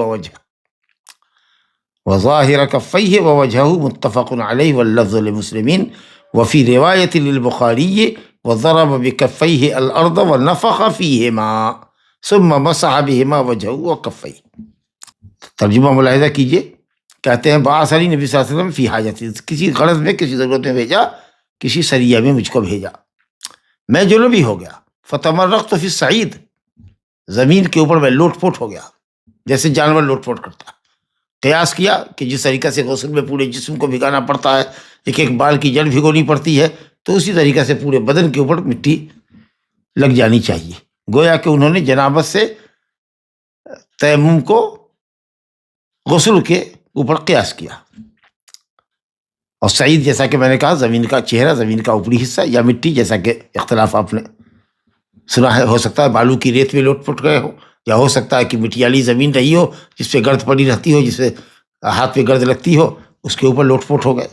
C: ووجهه متفق عليه واللفظ لمسلمين وفي رواية للبخاري وضرب بكفيه الأرض ونفخ فيهما ثم مسح بهما وجهه وكفيه. ترجمہ ملاحظہ کیجئے. کہتے ہیں بعثنی نبی صلی اللہ علیہ وسلم فی حاجت، کسی غرض میں، کسی ضرورت میں بھیجا، کسی سریہ میں مجھ کو بھیجا. میں جنوبی ہو گیا، فتمرغت فی الصعید، زمین کے اوپر میں لوٹ پوٹ ہو گیا جیسے جانور لوٹ پوٹ کرتا ہے۔ قیاس کیا کہ جس طریقے سے غسل میں پورے جسم کو بھگانا پڑتا ہے، ایک ایک بال کی جڑ بھگونی پڑتی ہے، تو اسی طریقے سے پورے بدن کے اوپر مٹی لگ جانی چاہیے۔ گویا کہ انہوں نے جنابت سے تیمم کو غسل کے اوپر قیاس کیا۔ اور سعید جیسا کہ میں نے کہا زمین کا چہرہ، زمین کا اوپری حصہ، یا مٹی جیسا کہ اختلاف آپ نے سنا ہے، ہو سکتا ہے بالو کی ریت میں لوٹ پٹ گئے ہو، یا ہو سکتا ہے کہ مٹی والی زمین رہی ہو جس پہ گرد پڑی رہتی ہو، جس پہ ہاتھ پہ گرد لگتی ہو، اس کے اوپر لوٹ پوٹ ہو گئے۔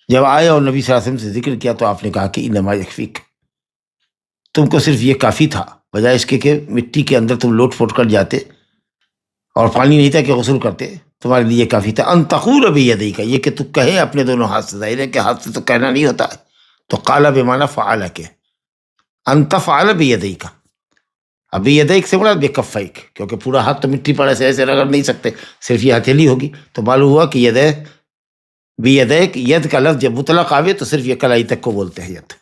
C: جب آئے اور نبی صلی اللہ علیہ وسلم سے ذکر کیا تو آپ نے کہا کہ انما یکفیک، تم کو صرف یہ کافی تھا، بجائے اس کے کہ مٹی کے اندر تم لوٹ پوٹ کر جاتے اور پانی نہیں تھا کہ غسل کرتے، تمہارے لیے کافی تھا۔ ان تقول بیدیک، یہ کہ تو کہے اپنے دونوں ہاتھ سے، ظاہر ہے کہ ہاتھ سے تو کہنا نہیں ہوتا ہے، تو قال بمعنی فعل کے، ان تفعل بیدیک، اب بیدیک سے بڑا بکفیک، کیونکہ پورا ہاتھ تو مٹی پر ایسے رگڑ نہیں سکتے، صرف یہ ہتھیلی ہوگی، تو معلوم ہوا کہ ید بیدیک، ید کا لفظ جب مطلق آوے تو صرف یہ کلائی تک کو بولتے ہیں ید،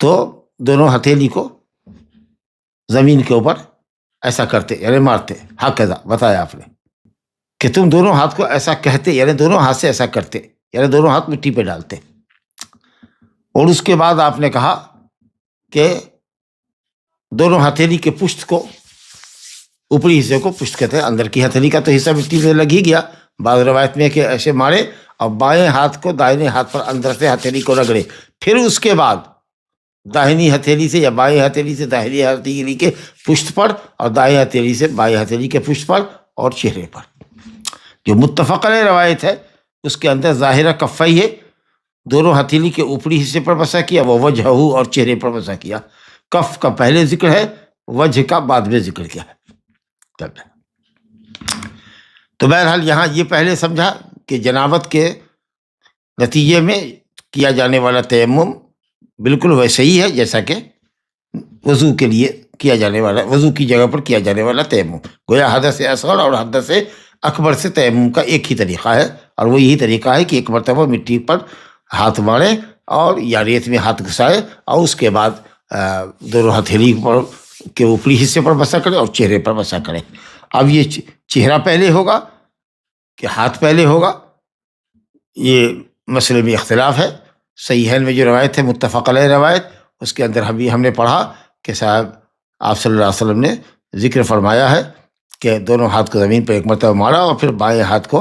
C: تو دونوں ہتھیلی کو زمین کے اوپر ایسا کرتے یعنی مارتے، ہکذا بتایا آپ نے کہ تم دونوں ہاتھ کو ایسا کہتے، یعنی دونوں ہاتھ سے ایسا کرتے، یعنی دونوں ہاتھ مٹی پہ ڈالتے۔ اور اس کے بعد آپ نے کہا کہ دونوں ہتھیلی کے پشت کو، اوپری حصے کو پشت کہتے ہیں، اندر کی ہتھیلی کا تو حصہ مٹی میں لگ ہی گیا، بعض روایت میں کہ ایسے مارے اور بائیں ہاتھ کو دائیں ہاتھ پر اندر سے ہتھیلی کو رگڑے، پھر اس کے بعد داہنی ہتھیلی سے یا بائیں ہتھیلی سے داہنی ہتھیلی کے پشت پر، اور دائیں ہتھیلی سے بائیں ہتھیلی کے پشت پر اور چہرے پر۔ جو متفق علیہ روایت ہے اس کے اندر ظاہرہ کفئی ہے، دونوں ہتھیلی کے اوپری حصے پر مسح کیا، وہ وجہہ اور چہرے پر مسح کیا۔ کف کا پہلے ذکر ہے، وجہ کا بعد میں ذکر کیا ہے۔ تو بہرحال یہاں یہ پہلے سمجھا کہ جنابت کے نتیجے میں کیا جانے والا تیمم بالکل ویسے ہی ہے جیسا کہ وضو کے لیے کیا جانے والا، وضو کی جگہ پر کیا جانے والا تیمم، گویا حدث اصغر اور حدث اکبر سے تیمم کا ایک ہی طریقہ ہے، اور وہ یہی طریقہ ہے کہ ایک مرتبہ مٹی پر ہاتھ مارے اور یا ریت میں ہاتھ گھسائے، اور اس کے بعد دونوں ہتھیلی پر کے اوپری حصے پر مسح کرے اور چہرے پر مسح کرے۔ اب یہ چہرہ پہلے ہوگا کہ ہاتھ پہلے ہوگا، یہ مسئلے میں اختلاف ہے۔ صحیحین میں جو روایت ہے متفق علیہ روایت، اس کے اندر ہم نے پڑھا کہ صاحب آپ صلی اللہ علیہ وسلم نے ذکر فرمایا ہے کہ دونوں ہاتھ کو زمین پر ایک مرتبہ مارا اور پھر بائیں ہاتھ کو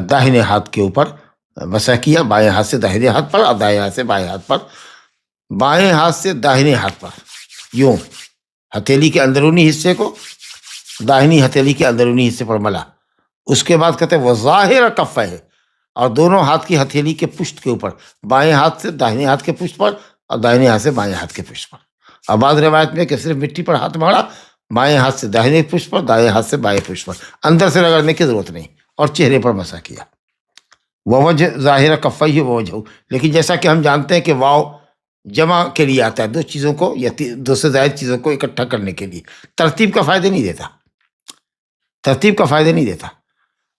C: داہنے ہاتھ کے اوپر مسح کیا، بائیں ہاتھ سے داہنے ہاتھ پر اور دائیں ہاتھ سے بائیں ہاتھ پر، بائیں ہاتھ سے داہنے ہاتھ پر، یوں ہتھیلی کے اندرونی حصے کو داہنی ہتھیلی کے اندرونی حصے پر ملا۔ اس کے بعد کہتے ہیں وہ ظاہر کف ہے، اور دونوں ہاتھ کی ہتھیلی کے پشت کے اوپر، بائیں ہاتھ سے داہنے ہاتھ کے پشت پر اور دائیں ہاتھ سے بائیں ہاتھ کے پشت پر۔ اور بعض روایت میں کہ صرف مٹی پر ہاتھ مارا، بائیں ہاتھ سے داہنے پشت پر، دائیں ہاتھ سے بائیں پشت پر، اندر سے رگڑنے کی ضرورت نہیں، اور چہرے پر مسح کیا۔ وہ وجہ ظاہر کفئی ہے وہ وجہ، لیکن جیسا کہ ہم جانتے ہیں کہ واو جمع کے لیے آتا ہے، دو چیزوں کو یا دو سے زائد چیزوں کو اکٹھا کرنے کے لیے، ترتیب کا فائدہ نہیں دیتا، ترتیب کا فائدہ نہیں دیتا۔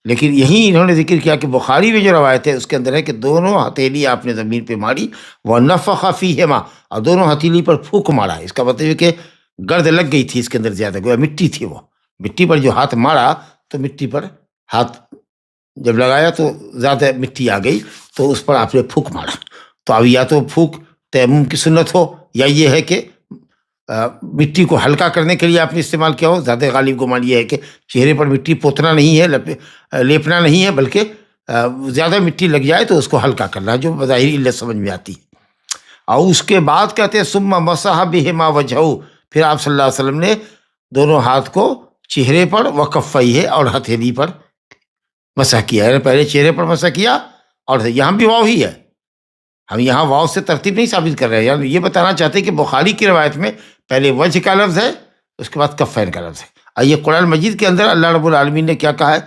C: لیکن یہی انہوں نے ذکر کیا کہ بخاری میں جو روایت ہے اس کے اندر ہے کہ دونوں ہتھیلی آپ نے زمین پہ ماری، وَنَفَخَ فِيهِمَا، اور دونوں ہتھیلی پر پھونک مارا۔ اس کا مطلب ہے کہ گرد لگ گئی تھی اس کے اندر زیادہ، گویا مٹی تھی، وہ مٹی پر جو ہاتھ مارا تو مٹی پر ہاتھ جب لگایا تو زیادہ مٹی آ گئی، تو اس پر آپ نے پھونک مارا۔ تو اب یا تو پھونک تیمم کی سنت ہو، یا یہ ہے کہ مٹی کو ہلکا کرنے کے لیے آپ نے استعمال کیا ہو۔ زیادہ غالب گمان یہ ہے کہ چہرے پر مٹی پوتنا نہیں ہے، لیپنا نہیں ہے، بلکہ زیادہ مٹی لگ جائے تو اس کو ہلکا کرنا، جو بظاہر علت سمجھ میں آتی ہے۔ اور اس کے بعد کہتے ہیں ثم مسح بہما وجہہ، پھر آپ صلی اللہ علیہ وسلم نے دونوں ہاتھ کو چہرے پر وکفیہ اور ہتھیلی پر مسح کیا، یعنی پہلے چہرے پر مسح کیا، اور یہاں بھی واو ہی ہے، ہم یہاں واو سے ترتیب نہیں ثابت کر رہے ہیں، یعنی یہ بتانا چاہتے ہیں کہ بخاری کی روایت میں پہلے وجہ کا لفظ ہے، اس کے بعد کفین کا لفظ ہے۔ اور یہ قرآن مجید کے اندر اللہ رب العالمین نے کیا کہا ہے،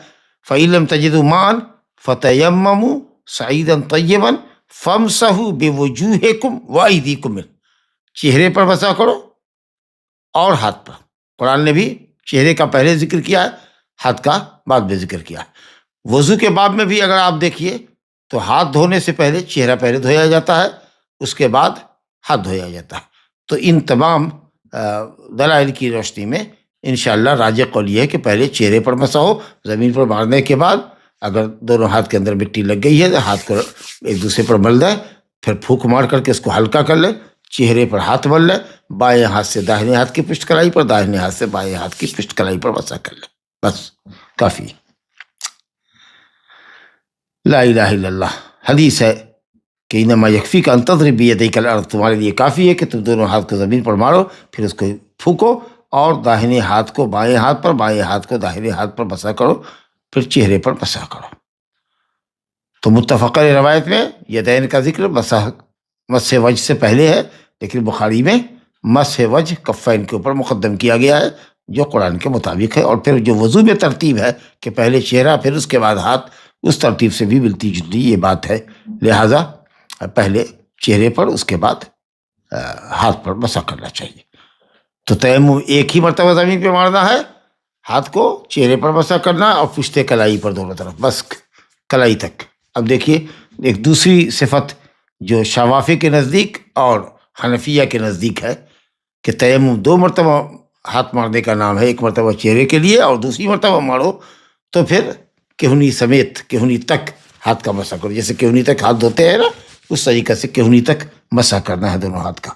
C: فَإِن لَمْ تَجِدُوا مَاءً فَتَيَمَّمُوا صَعِيدًا طَيِّبًا فَامْسَحُوا بِوُجُوهِكُمْ وَأَيْدِيكُمْ، چہرے پر مسح کرو اور ہاتھ پر۔ قرآن نے بھی چہرے کا پہلے ذکر کیا ہے، ہاتھ کا بعد میں ذکر کیا ہے۔ وضو کے باب میں بھی اگر آپ دیکھیے تو ہاتھ دھونے سے پہلے چہرہ پہلے دھویا جاتا ہے، اس کے بعد ہاتھ دھویا جاتا ہے۔ تو ان تمام دلائل کی روشنی میں انشاءاللہ راجح قول یہ ہے کہ پہلے چہرے پر مسح ہو، زمین پر مارنے کے بعد اگر دونوں ہاتھ کے اندر مٹی لگ گئی ہے تو ہاتھ کو ایک دوسرے پر مل دے، پھر پھونک مار کر کے اس کو ہلکا کر لے، چہرے پر ہاتھ مل لے، بائیں ہاتھ سے داہنے ہاتھ کی پشت کلائی پر، داہنے ہاتھ سے بائیں ہاتھ کی پشت کلائی پر مسح کر لے، بس کافی۔ لا الہ الا اللہ، حدیث ہے کہ انما یکفیک ان تضرب بیدیک الارض، تمہارے لیے کافی ہے کہ تم دونوں ہاتھ کو زمین پر مارو، پھر اس کو پھونکو اور داہنے ہاتھ کو بائیں ہاتھ پر، بائیں ہاتھ کو داہنے ہاتھ پر مسح کرو، پھر چہرے پر مسح کرو۔ تو متفق علیہ روایت میں یدین کا ذکر مسح وجہ سے پہلے ہے، لیکن بخاری میں مسح وجہ کفین کے اوپر مقدم کیا گیا ہے، جو قرآن کے مطابق ہے۔ اور پھر جو وضو میں ترتیب ہے کہ پہلے چہرہ پھر اس کے بعد ہاتھ، اس ترتیب سے بھی ملتی جلتی یہ بات ہے، لہذا پہلے چہرے پر اس کے بعد ہاتھ پر مسح کرنا چاہیے۔ تو تیمم ایک ہی مرتبہ زمین پہ مارنا ہے، ہاتھ کو چہرے پر مسح کرنا اور پشت کلائی پر دونوں طرف، بس کلائی تک۔ اب دیکھیے ایک دوسری صفت جو شوافی کے نزدیک اور حنفیہ کے نزدیک ہے کہ تیمم 2 مرتبہ ہاتھ مارنے کا نام ہے، ایک مرتبہ چہرے کے لیے اور دوسری مرتبہ مارو تو پھر کہنی سمیت کہنی تک ہاتھ کا مسح کرو، جیسے کہنی تک ہاتھ دھوتے ہیں نا، اس طریقے سے کہنی تک مسح کرنا ہے دونوں ہاتھ کا۔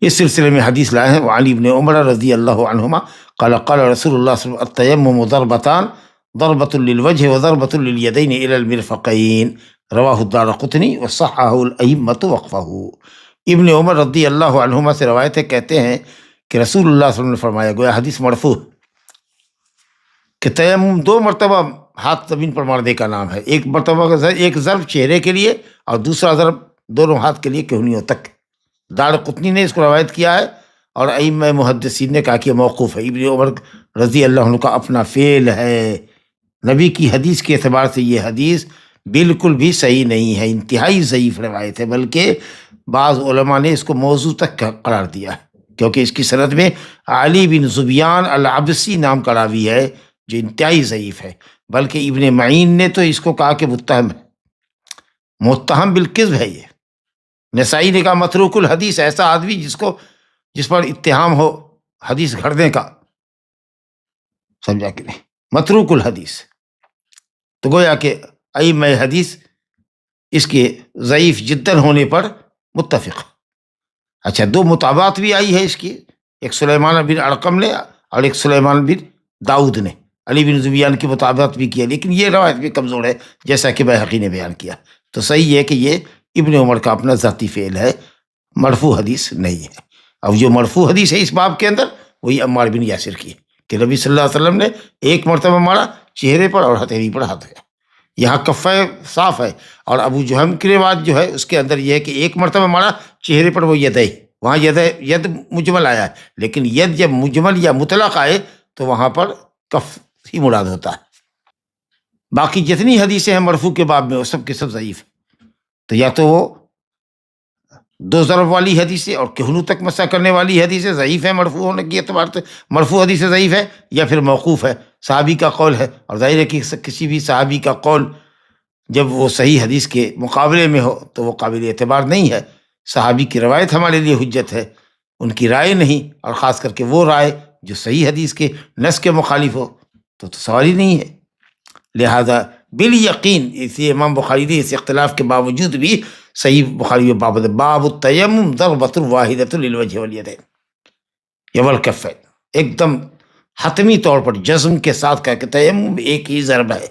C: اس سلسلے میں حدیث لائے ہیں وعلی ابن عمر رضی اللہ عنہما قال قال رسول اللہ صلی اللہ علیہ وسلم التیمم ضربتان ضربۃ للوجه وضربۃ لليدين الى المرفقین، رواہ الدارقطنی وصححہ الائمۃ وقفہ۔ ابن عمر رضی اللہ عنہما سے روایت ہے، کہتے ہیں کہ رسول اللہ صلی اللہ علیہ وسلم نے فرمایا، گویا حدیث مرفوع، کہ تیمم 2 مرتبہ ہاتھ زمین پر مارنے کا نام ہے، ایک مرتبہ ایک ضرب چہرے کے لیے اور دوسرا ضرب دونوں ہاتھ کے لیے کہنیوں تک۔ دارقطنی نے اس کو روایت کیا ہے اور ائمہ محدثین نے کہا کہ موقوف ہے، ابن عمر رضی اللہ عنہ کا اپنا فعل ہے، نبی کی حدیث کے اعتبار سے یہ حدیث بالکل بھی صحیح نہیں ہے، انتہائی ضعیف روایت ہے، بلکہ بعض علماء نے اس کو موضوع تک قرار دیا ہے، کیونکہ اس کی سند میں علی بن زبیان العبسی نام کا راوی ہے جو انتہائی ضعیف ہے، بلکہ ابن معین نے تو اس کو کہا کہ متہم بالکذب ہے۔ یہ نسائی نے کہا متروک الحدیث، ایسا آدمی جس پر اتہام ہو حدیث گھڑنے کا، سمجھا کہ نہیں، متروک الحدیث۔ تو گویا کہ ائمہ حدیث اس کے ضعیف جداً ہونے پر متفق۔ اچھا، 2 مطابعات بھی آئی ہے اس کی، ایک سلیمان بن ارقم نے اور ایک سلیمان بن داؤد نے، علی بن زبیان کی مطابعت بھی کیا، لیکن یہ روایت بھی کمزور ہے جیسا کہ بیہقی نے بیان کیا۔ تو صحیح ہے کہ یہ ابن عمر کا اپنا ذاتی فعل ہے، مرفوع حدیث نہیں ہے۔ اب جو مرفوع حدیث ہے اس باب کے اندر وہی عمار بن یاسر کی ہے کہ نبی صلی اللہ علیہ وسلم نے ایک مرتبہ مارا چہرے پر اور ہتھیلی پر ہاتھ دھویا، یہاں کفہ صاف ہے۔ اور ابو جہم کی روایت جو ہے اس کے اندر یہ ہے کہ ایک مرتبہ مارا چہرے پر، وہ یدئی، وہاں ید مجمل آیا ہے، لیکن ید جب مجمل یا مطلق آئے تو وہاں پر کف ہی مراد ہوتا ہے۔ باقی جتنی حدیثیں ہیں مرفوع کے باب میں وہ سب کے سب ضعیف، تو یا تو وہ 2 ضرب والی حدیثیں اور کہنوں تک مسح کرنے والی حدیثیں ضعیف ہیں مرفوع ہونے کی اعتبار سے، مرفوع حدیثیں ضعیف ہے، یا پھر موقوف ہے، صحابی کا قول ہے، اور ظاہر ہے کہ کسی بھی صحابی کا قول جب وہ صحیح حدیث کے مقابلے میں ہو تو وہ قابل اعتبار نہیں ہے۔ صحابی کی روایت ہمارے لیے حجت ہے، ان کی رائے نہیں، اور خاص کر کے وہ رائے جو صحیح حدیث کے نص کے مخالف ہو تو سوال ہی نہیں ہے۔ لہذا بالیقین اس لیے امام بخاری نے اس اختلاف کے باوجود بھی صحیح بخاری میں باب التیمم ضربۃ واحدۃ للوجہ والیدین والکفین، ایک دم حتمی طور پر جزم کے ساتھ کہا کہ تیمم ایک ہی ضرب ہے۔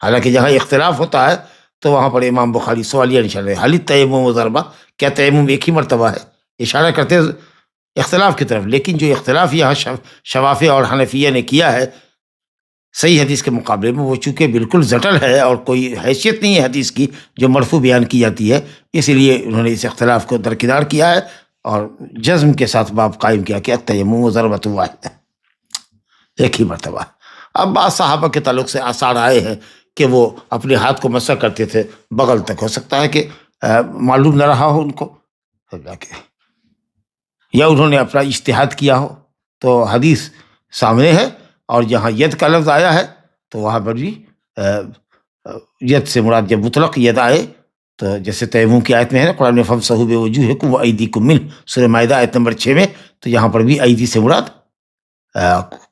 C: حالانکہ جہاں اختلاف ہوتا ہے تو وہاں پر امام بخاری سوالیہ نشان ہے، حل التیمم ضربہ، کیا تیمم ایک ہی مرتبہ ہے، اشارہ کرتے اختلاف کی طرف۔ لیکن جو اختلاف یہاں شوافی اور حنفیہ نے کیا ہے صحیح حدیث کے مقابلے میں، وہ چونکہ بالکل زٹل ہے اور کوئی حیثیت نہیں ہے حدیث کی جو مرفوع بیان کی جاتی ہے، اس لیے انہوں نے اس اختلاف کو درکنار کیا ہے اور جزم کے ساتھ باب قائم کیا کہ التیمم ضربۃ واحدہ، ایک ہی مرتبہ۔ اب بعض صحابہ کے تعلق سے آثار آئے ہیں کہ وہ اپنے ہاتھ کو مسح کرتے تھے بغل تک، ہو سکتا ہے کہ معلوم نہ رہا ہو ان کو، یا انہوں نے اپنا اجتہاد کیا ہو، تو حدیث سامنے ہے، اور جہاں ید کا لفظ آیا ہے تو وہاں پر بھی ید سے مراد جب مطلق ید آئے تو جیسے تیمم کی آیت میں ہے نا قرآن میں فَامْسَحُوا بِوُجُوهِكُمْ وَأَيْدِيكُمْ مِنْهُ، سورہ مائدہ آیت نمبر 6 میں، تو یہاں پر بھی ایدی سے مراد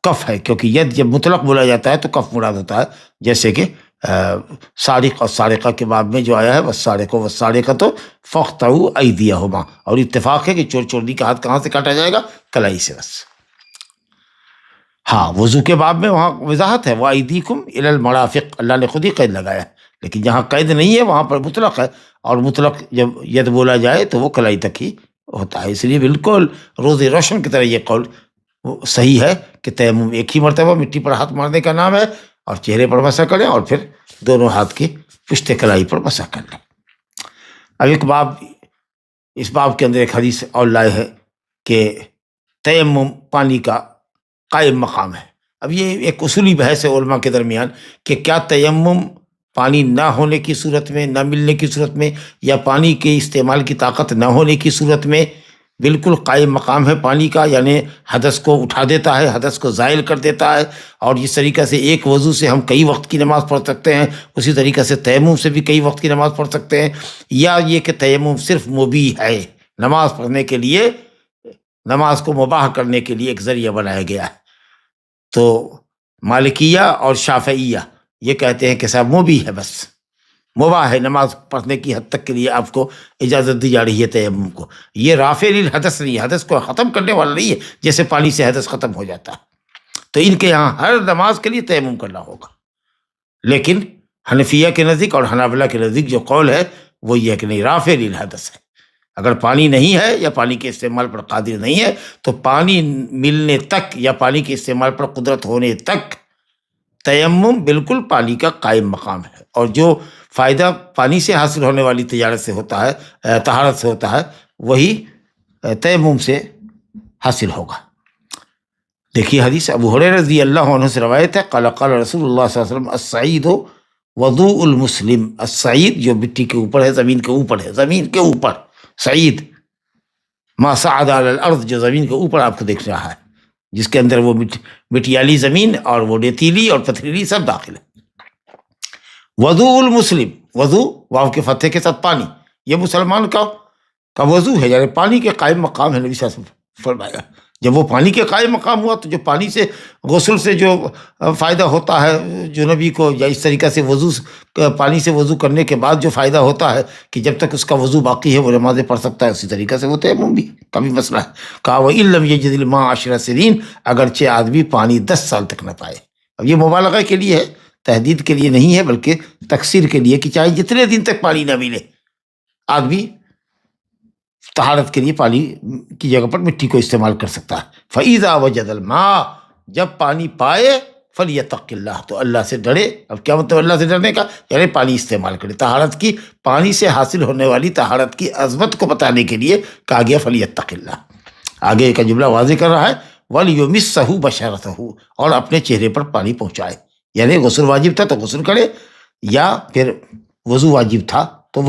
C: کف ہے، کیونکہ ید جب مطلق بولا جاتا ہے تو کف مراد ہوتا ہے، جیسے کہ سارق اور سارقہ کے باب میں جو آیا ہے وَالسَّارِقُ وَالسَّارِقَةُ فَاقْطَعُوا أَيْدِيَهُمَا، اور اتفاق ہے کہ چور چوری کا ہاتھ کہاں سے کاٹا جائے گا؟ کلائی سے بس۔ ہاں وضو کے باب میں وہاں وضاحت ہے وَأَيْدِيكُمْ إِلَى الْمَرَافِقِ، اللہ نے خود ہی قید لگایا ہے، لیکن جہاں قید نہیں ہے وہاں پر مطلق ہے، اور مطلق جب ید بولا جائے تو وہ کلائی تک ہی ہوتا ہے۔ اس لیے بالکل روز روشن کی طرح یہ قول صحیح ہے کہ تیمم ایک ہی مرتبہ مٹی پر ہاتھ مارنے کا نام ہے، اور چہرے پر مسح کریں اور پھر دونوں ہاتھ کی پشت کلائی پر مسح کر لیں۔ اب ایک باب، اس باب کے اندر ایک حدیث اور لائے ہے کہ تیمم پانی کا قائم مقام ہے۔ اب یہ ایک اصولی بحث ہے علماء کے درمیان کہ کیا تیمم پانی نہ ہونے کی صورت میں، نہ ملنے کی صورت میں، یا پانی کے استعمال کی طاقت نہ ہونے کی صورت میں بالکل قائم مقام ہے پانی کا، یعنی حدث کو اٹھا دیتا ہے، حدث کو زائل کر دیتا ہے، اور جس طریقہ سے ایک وضو سے ہم کئی وقت کی نماز پڑھ سکتے ہیں اسی طریقہ سے تیمم سے بھی کئی وقت کی نماز پڑھ سکتے ہیں، یا یہ کہ تیمم صرف مبیح ہے، نماز پڑھنے کے لیے، نماز کو مباح کرنے کے لیے ایک ذریعہ بنایا گیا ہے۔ تو مالکیہ اور شافعیہ یہ کہتے ہیں کہ صاحب مبیح ہے، بس مباح ہے، نماز پڑھنے کی حد تک کے لیے آپ کو اجازت دی جا رہی ہے تیمم کو، یہ رافع للحدث نہیں ہے، حدث کو ختم کرنے والا نہیں ہے، جیسے پانی سے حدث ختم ہو جاتا ہے۔ تو ان کے یہاں ہر نماز کے لیے تیمم کرنا ہوگا، لیکن حنفیہ کے نزدیک اور حنابلہ کے نزدیک جو قول ہے وہ یہ ہے کہ نہیں، رافع للحدث ہے۔ اگر پانی نہیں ہے یا پانی کے استعمال پر قادر نہیں ہے تو پانی ملنے تک یا پانی کے استعمال پر قدرت ہونے تک تیمم بالکل پانی کا قائم مقام ہے، اور جو فائدہ پانی سے حاصل ہونے والی تجارت سے ہوتا ہے، طہارت سے ہوتا ہے، وہی تیمم سے حاصل ہوگا۔ دیکھیے حدیث ابو ہریرہ رضی اللہ عنہ سے روایت ہے، قال قال رسول اللہ صلی اللہ علیہ وسلم الصعید وضوء المسلم، الصعید جو مٹی کے اوپر ہے، زمین کے اوپر ہے، زمین کے اوپر سعید، ما صعد علی الارض، جو زمین کے اوپر آپ کو دیکھ رہا ہے، جس کے اندر وہ مٹیالی زمین اور وہ ریتیلی اور پتھریلی سب داخل ہے۔ وضوء المسلم، وضو واو کے فتح کے ساتھ پانی، یہ مسلمان کا وضو ہے، یعنی پانی کے قائم مقام ہے۔ نبی صلی اللہ علیہ وسلم فرمایا جب وہ پانی کے قائم مقام ہوا تو جو پانی سے غسل سے جو فائدہ ہوتا ہے جو نبی کو، یا اس طریقہ سے پانی سے وضو کرنے کے بعد جو فائدہ ہوتا ہے کہ جب تک اس کا وضو باقی ہے وہ نمازیں پڑھ سکتا ہے، اسی طریقہ سے وہ تیمم بھی کا بھی مسئلہ ہے۔ کہا وَإِن لَّمْ يَجِدِ الْمَاءَ 10 سنین، اگرچہ آدمی پانی 10 سال تک نہ پائے۔ اب یہ مبالغہ کے لیے ہے، تحدید کے لیے نہیں ہے، بلکہ تکثیر کے لیے کہ چاہے جتنے دن تک پانی نہ ملے آدمی طہارت کے لیے پانی کی جگہ پر مٹی کو استعمال کر سکتا ہے۔ فَإِذَا وَجَدَ الْمَاءَ، جب پانی پائے، فَلْيَتَقِ اللَّهَ، تو اللہ سے ڈرے۔ اب کیا مطلب اللہ سے ڈرنے کا؟ یعنی پانی استعمال کرے، طہارت کی، پانی سے حاصل ہونے والی طہارت کی عظمت کو بتانے کے لیے کہا گیا فَلْيَتَقِ اللَّهَ۔ آگے کا جملہ واضح کر رہا ہے وَلْيُمِسَّهُ بَشَرَتَهُ، اور اپنے چہرے پر پانی پہنچائے، یعنی غسل واجب تھا تو غسل کرے، یا پھر وضو واجب تھا تو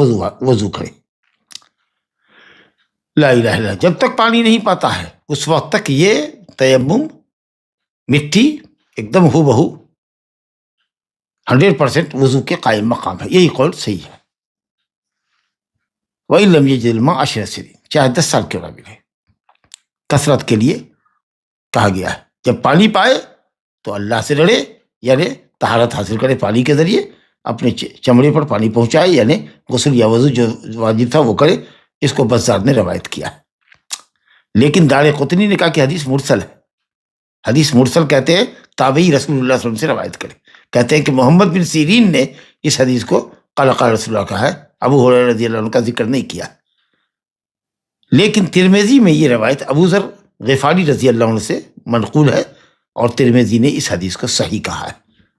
C: وضو کرے۔ لا الہ الا اللہ، جب تک پانی نہیں پاتا ہے اس وقت تک یہ تیمم مٹی ایک دم ہو بہو 100% وضو کے قائم مقام ہے، یہی قول صحیح ہے۔ وَإِن لَّمْ يَجِدِ الْمَاءَ 10 سنین، چاہے 10 سال کیوں نہ ملے، کثرت کے لیے کہا گیا ہے۔ جب پانی پائے تو اللہ سے ڈرے، یعنی طہارت حاصل کرے پانی کے ذریعے، اپنے چمڑے پر پانی پہنچائے، یعنی غسل یا وضو جو واجب تھا وہ کرے۔ اس کو بزار نے روایت کیا، لیکن دار قطنی نے کہا کہ حدیث مرسل ہے۔ حدیث مرسل کہتے ہیں تابعی رسول اللہ صلی اللہ علیہ وسلم سے روایت کرے، کہتے ہیں کہ محمد بن سیرین نے اس حدیث کو قال قال رسول اللہ کہا ہے، ابو ہریرہ رضی اللہ عنہ کا ذکر نہیں کیا۔ لیکن ترمذی میں یہ روایت ابو ذر غفاری رضی اللہ عنہ سے منقول ہے، اور ترمذی نے اس حدیث کو صحیح کہا ہے۔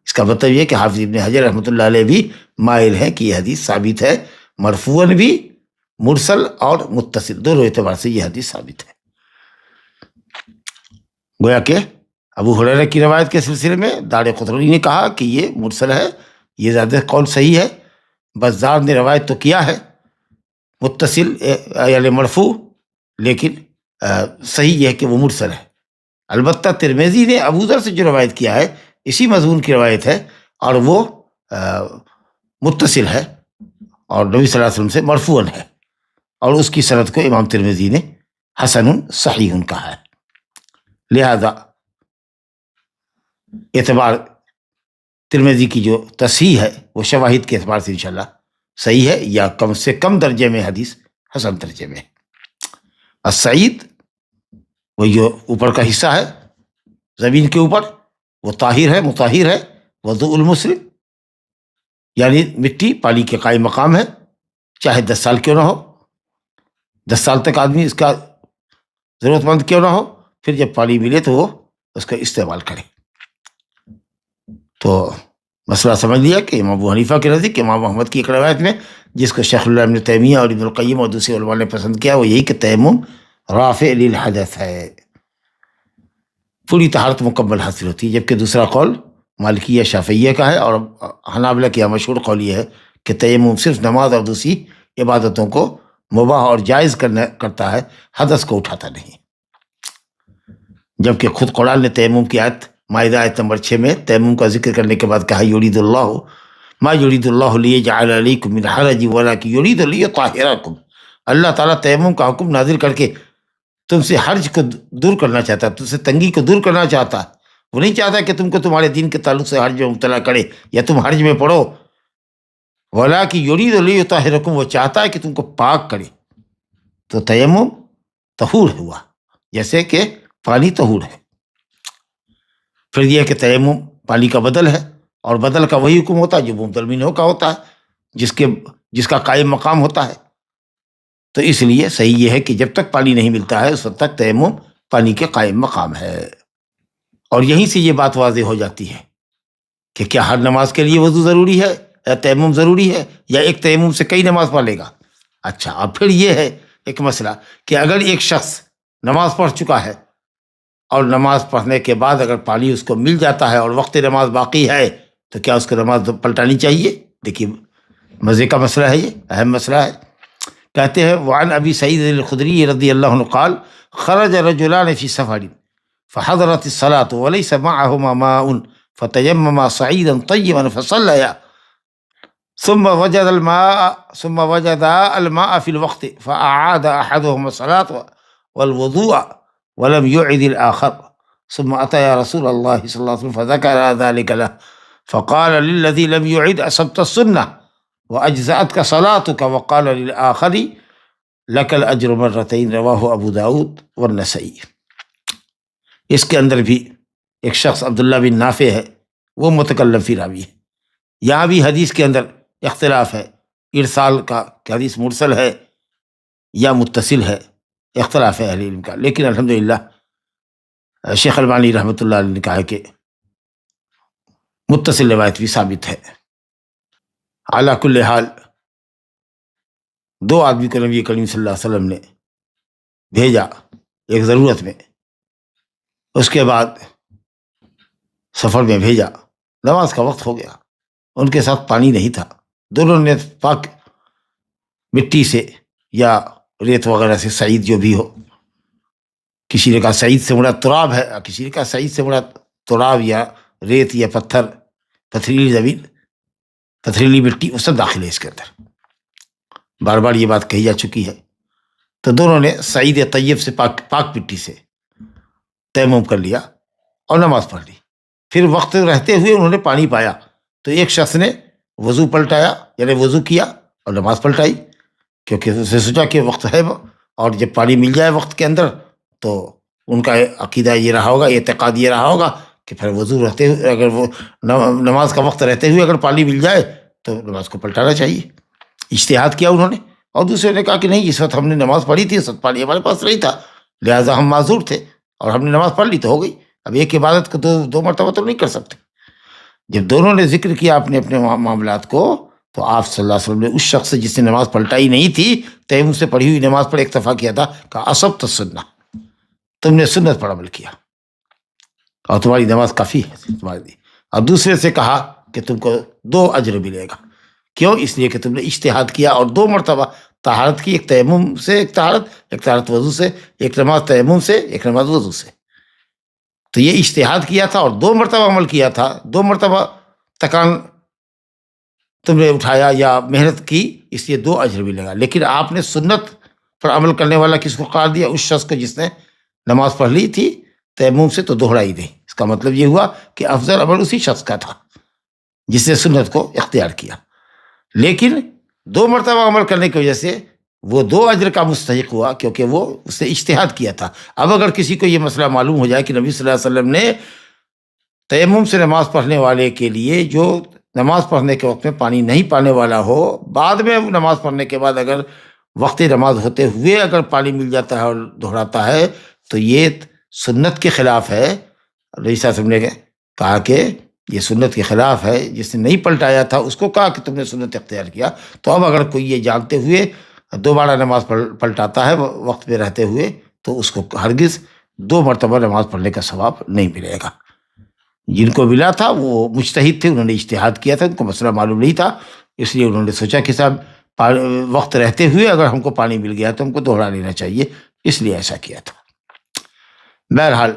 C: اس کا مطلب یہ کہ حافظ ابن حجر رحمۃ اللہ علیہ بھی مائل ہیں کہ یہ حدیث ثابت ہے، مرفوعاً بھی، مرسل اور متصل، دونوں اعتبار سے یہ حدیث ثابت ہے۔ گویا کہ ابو ہریرہ کی روایت کے سلسلے میں دار قطنی نے کہا کہ یہ مرسل ہے، یہ زیادہ قول صحیح ہے۔ بزار نے روایت تو کیا ہے متصل یعنی مرفوع، لیکن صحیح یہ ہے کہ وہ مرسل ہے۔ البتہ ترمذی نے ابو ذر سے جو روایت کیا ہے اسی مضمون کی روایت ہے، اور وہ متصل ہے، اور نبی صلی اللہ علیہ وسلم سے مرفوعاً ہے، اور اس کی سند کو امام ترمذی نے حسن صحیح کہا ہے۔ لہذا اعتبار ترمذی کی جو تصحیح ہے وہ شواہد کے اعتبار سے انشاءاللہ صحیح ہے، یا کم سے کم درجے میں حدیث حسن درجے میں۔ السعید وہ جو اوپر کا حصہ ہے زمین کے اوپر، وہ طاہر ہے، مطہر ہے، وضوء المسلم، یعنی مٹی پانی کے قائم مقام ہے، چاہے 10 سال کیوں نہ ہو، 10 سال تک آدمی اس کا ضرورت مند کیوں نہ ہو، پھر جب پانی ملے تو وہ اس کا استعمال کرے۔ تو مسئلہ سمجھ لیا کہ امام ابو حنیفہ کے نزدیک، امام احمد کی ایک روایت میں جس کو شیخ اللہ ابن تیمیہ اور ابن القیم اور دوسرے علماء نے پسند کیا، وہ یہی کہ تیمم رافع للحدث ہے، پوری طہارت مکمل حاصل ہوتی ہے، جبکہ دوسرا قول مالکیہ شافعیہ کا ہے، اور حنابلہ کی مشہور قول یہ ہے کہ تیمم صرف نماز اور دوسری عبادتوں کو مباح اور جائز کرتا ہے، حدث کو اٹھاتا نہیں۔ جبکہ خود قرآن نے تیمم کی آیت مائدہ آیت نمبر 6 میں تیمم کا ذکر کرنے کے بعد کہا یرید اللہ ما یرید اللہ لیجعل علیکم من حرج ولکن یرید لیطہرکم، اللہ تعالیٰ تیمم کا حکم نازل کر کے تم سے حرج کو دور کرنا چاہتا ہے، تم سے تنگی کو دور کرنا چاہتا ہے، وہ نہیں چاہتا کہ تم کو تمہارے دین کے تعلق سے حرج میں مبتلا کرے یا تم حرج میں پڑو، ولکن یرید لیطہرکم، وہ چاہتا ہے کہ تم کو پاک کرے۔ تو تیمم طہور ہوا، جیسے کہ پانی طہور ہے۔ پھر یہ کہ تیمم پانی کا بدل ہے، اور بدل کا وہی حکم ہوتا ہے جو مبدل منہ کا ہوتا ہے، جس کا قائم مقام ہوتا ہے۔ تو اس لیے صحیح یہ ہے کہ جب تک پانی نہیں ملتا ہے اس وقت تک تیمم پانی کے قائم مقام ہے۔ اور یہیں سے یہ بات واضح ہو جاتی ہے کہ کیا ہر نماز کے لیے وضو ضروری ہے یا تیمم ضروری ہے، یا ایک تیمم سے کئی نماز پڑھ لے گا۔ اچھا، اب پھر یہ ہے ایک مسئلہ کہ اگر ایک شخص نماز پڑھ چکا ہے اور نماز پڑھنے کے بعد اگر پانی اس کو مل جاتا ہے اور وقت نماز باقی ہے تو کیا اس کو نماز پلٹانی چاہیے؟ دیکھیے مزے کا مسئلہ ہے، یہ اہم مسئلہ ہے۔ کہتے ہیں وعن ابی سعید الخدری رضی اللہ عنہ قال خرج رجلان فی سفر فحضرت الصلاة وليس معهما ماء فتيمما صعيدا طيبا فصليا ثم وجد الماء في الوقت فأعاد أحدهما الصلاة والوضوء ولم يعد الآخر ثم أتى يا رسول الله صلى الله عليه وسلم فذكر ذلك له فقال للذي لم يعد أصبت السنة وأجزأتك صلاتك وقال للآخر لك الأجر مرتين رواه أبو داود والنسائی۔ اس کے اندر بھی ایک شخص عبداللہ بن نافع ہے، وہ متکلم فی راوی ہے۔ یہاں بھی حدیث کے اندر اختلاف ہے ارسال کا، کہ حدیث مرسل ہے یا متصل ہے، اختلاف ہے اہل علم کا، لیکن الحمدللہ شیخ البانی رحمۃ اللہ علیہ نے کہا ہے کہ متصل روایت بھی ثابت ہے۔ علی کل حال دو آدمی کو نبی کریم صلی اللہ علیہ وسلم نے بھیجا ایک ضرورت میں، اس کے بعد سفر میں بھیجا، نماز کا وقت ہو گیا، ان کے ساتھ پانی نہیں تھا، دونوں نے پاک مٹی سے یا ریت وغیرہ سے، سعید جو بھی ہو، کسی نے کہا سعید سے مراد تراب ہے، کسی نے کہا سعید سے مراد تراب یا ریت یا پتھر، پتھریلی زمین، پتھریلی مٹی، وہ سب داخل ہے اس کے اندر، بار بار یہ بات کہی جا چکی ہے۔ تو دونوں نے سعید طیب سے پاک مٹی سے تیمم کر لیا اور نماز پڑھ لی۔ پھر وقت رہتے ہوئے انہوں نے پانی پایا تو ایک شخص نے وضو پلٹایا، یعنی وضو کیا اور نماز پلٹائی، کیونکہ اسے سوچا کہ وقت ہے، اور جب پانی مل جائے وقت کے اندر تو ان کا عقیدہ یہ رہا ہوگا، اعتقاد یہ رہا ہوگا کہ پھر وضو رہتے ہوئے، اگر وہ نماز کا وقت رہتے ہوئے اگر پانی مل جائے تو نماز کو پلٹانا چاہیے۔ اجتہاد کیا انہوں نے، اور دوسرے نے کہا کہ نہیں، اس وقت ہم نے نماز پڑھی تھی، اس وقت پانی ہمارے پاس نہیں تھا، لہٰذا ہم معذور تھے اور ہم نے نماز پڑھ لی تو ہو گئی۔ اب ایک عبادت کو دو مرتبہ تو نہیں کر سکتے۔ جب دونوں نے ذکر کیا اپنے اپنے معاملات کو، تو آپ صلی اللہ علیہ وسلم نے اس شخص سے جس نے نماز پلٹائی نہیں تھی، تیمم سے پڑھی ہوئی نماز پر اکتفا کیا تھا، کہا اصبت السنہ، تم نے سنت پر عمل کیا اور تمہاری نماز کافی ہے تمہارے لیے۔ اور دوسرے سے کہا کہ تم کو 2 اجر ملے گا، کیوں؟ اس لیے کہ تم نے اجتہاد کیا اور 2 مرتبہ طہارت کی، ایک تیمم سے ایک طہارت وضو سے، ایک نماز تیمم سے ایک نماز وضو سے۔ تو یہ اجتہاد کیا تھا اور 2 مرتبہ عمل کیا تھا، 2 مرتبہ تکان تم نے اٹھایا یا محنت کی، اس لیے 2 اجر ملے گا۔ لیکن آپ نے سنت پر عمل کرنے والا کس کو قرار دیا؟ اس شخص کو جس نے نماز پڑھ لی تھی تیمم سے، تو دوہرا ہی دیں۔ اس کا مطلب یہ ہوا کہ افضل عمل اسی شخص کا تھا جس نے سنت کو اختیار کیا، لیکن 2 مرتبہ عمل کرنے کی وجہ سے وہ 2 اجر کا مستحق ہوا، کیونکہ وہ اس نے اجتہاد کیا تھا۔ اب اگر کسی کو یہ مسئلہ معلوم ہو جائے کہ نبی صلی اللہ علیہ وسلم نے تیمم سے نماز پڑھنے والے کے لیے جو نماز پڑھنے کے وقت میں پانی نہیں پانے والا ہو، بعد میں نماز پڑھنے کے بعد اگر وقت نماز ہوتے ہوئے اگر پانی مل جاتا ہے اور دہراتا ہے، تو یہ سنت کے خلاف ہے۔ نبی صلی اللہ علیہ وسلم نے کہا کہ یہ سنت کے خلاف ہے، جس نے نہیں پلٹایا تھا اس کو کہا کہ تم نے سنت اختیار کیا۔ تو اب اگر کوئی یہ جانتے ہوئے دوبارہ نماز پلٹاتا ہے وقت پہ رہتے ہوئے، تو اس کو ہرگز 2 مرتبہ نماز پڑھنے کا ثواب نہیں ملے گا۔ جن کو ملا تھا وہ مجتہد تھے، انہوں نے اجتہاد کیا تھا، ان کو مسئلہ معلوم نہیں تھا، اس لیے انہوں نے سوچا کہ صاحب وقت رہتے ہوئے اگر ہم کو پانی مل گیا تو ہم کو دوہرا لینا چاہیے، اس لیے ایسا کیا تھا۔ بہرحال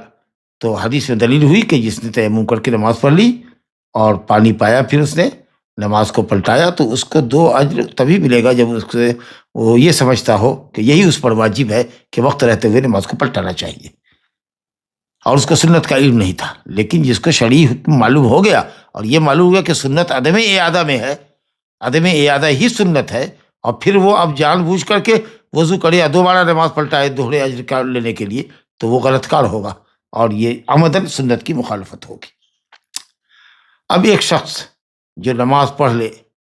C: تو حدیث میں دلیل ہوئی کہ جس نے تیمم کر کے نماز پڑھ لی اور پانی پایا، پھر اس نے نماز کو پلٹایا، تو اس کو 2 اجر تبھی ملے گا جب اس سے وہ یہ سمجھتا ہو کہ یہی اس پر واجب ہے کہ وقت رہتے ہوئے نماز کو پلٹانا چاہیے، اور اس کو سنت کا علم نہیں تھا۔ لیکن جس کو شرعی حکم معلوم ہو گیا اور یہ معلوم ہو گیا کہ سنت عدم اعادہ میں ہے، عدم اعادہ ہی سنت ہے، اور پھر وہ اب جان بوجھ کر کے وضو کرے یا دوبارہ نماز پلٹائے دوہرے اجر کا لینے کے لیے، تو وہ غلط کار ہوگا اور یہ عمدن سنت کی مخالفت ہوگی۔ اب ایک شخص جو نماز پڑھ لے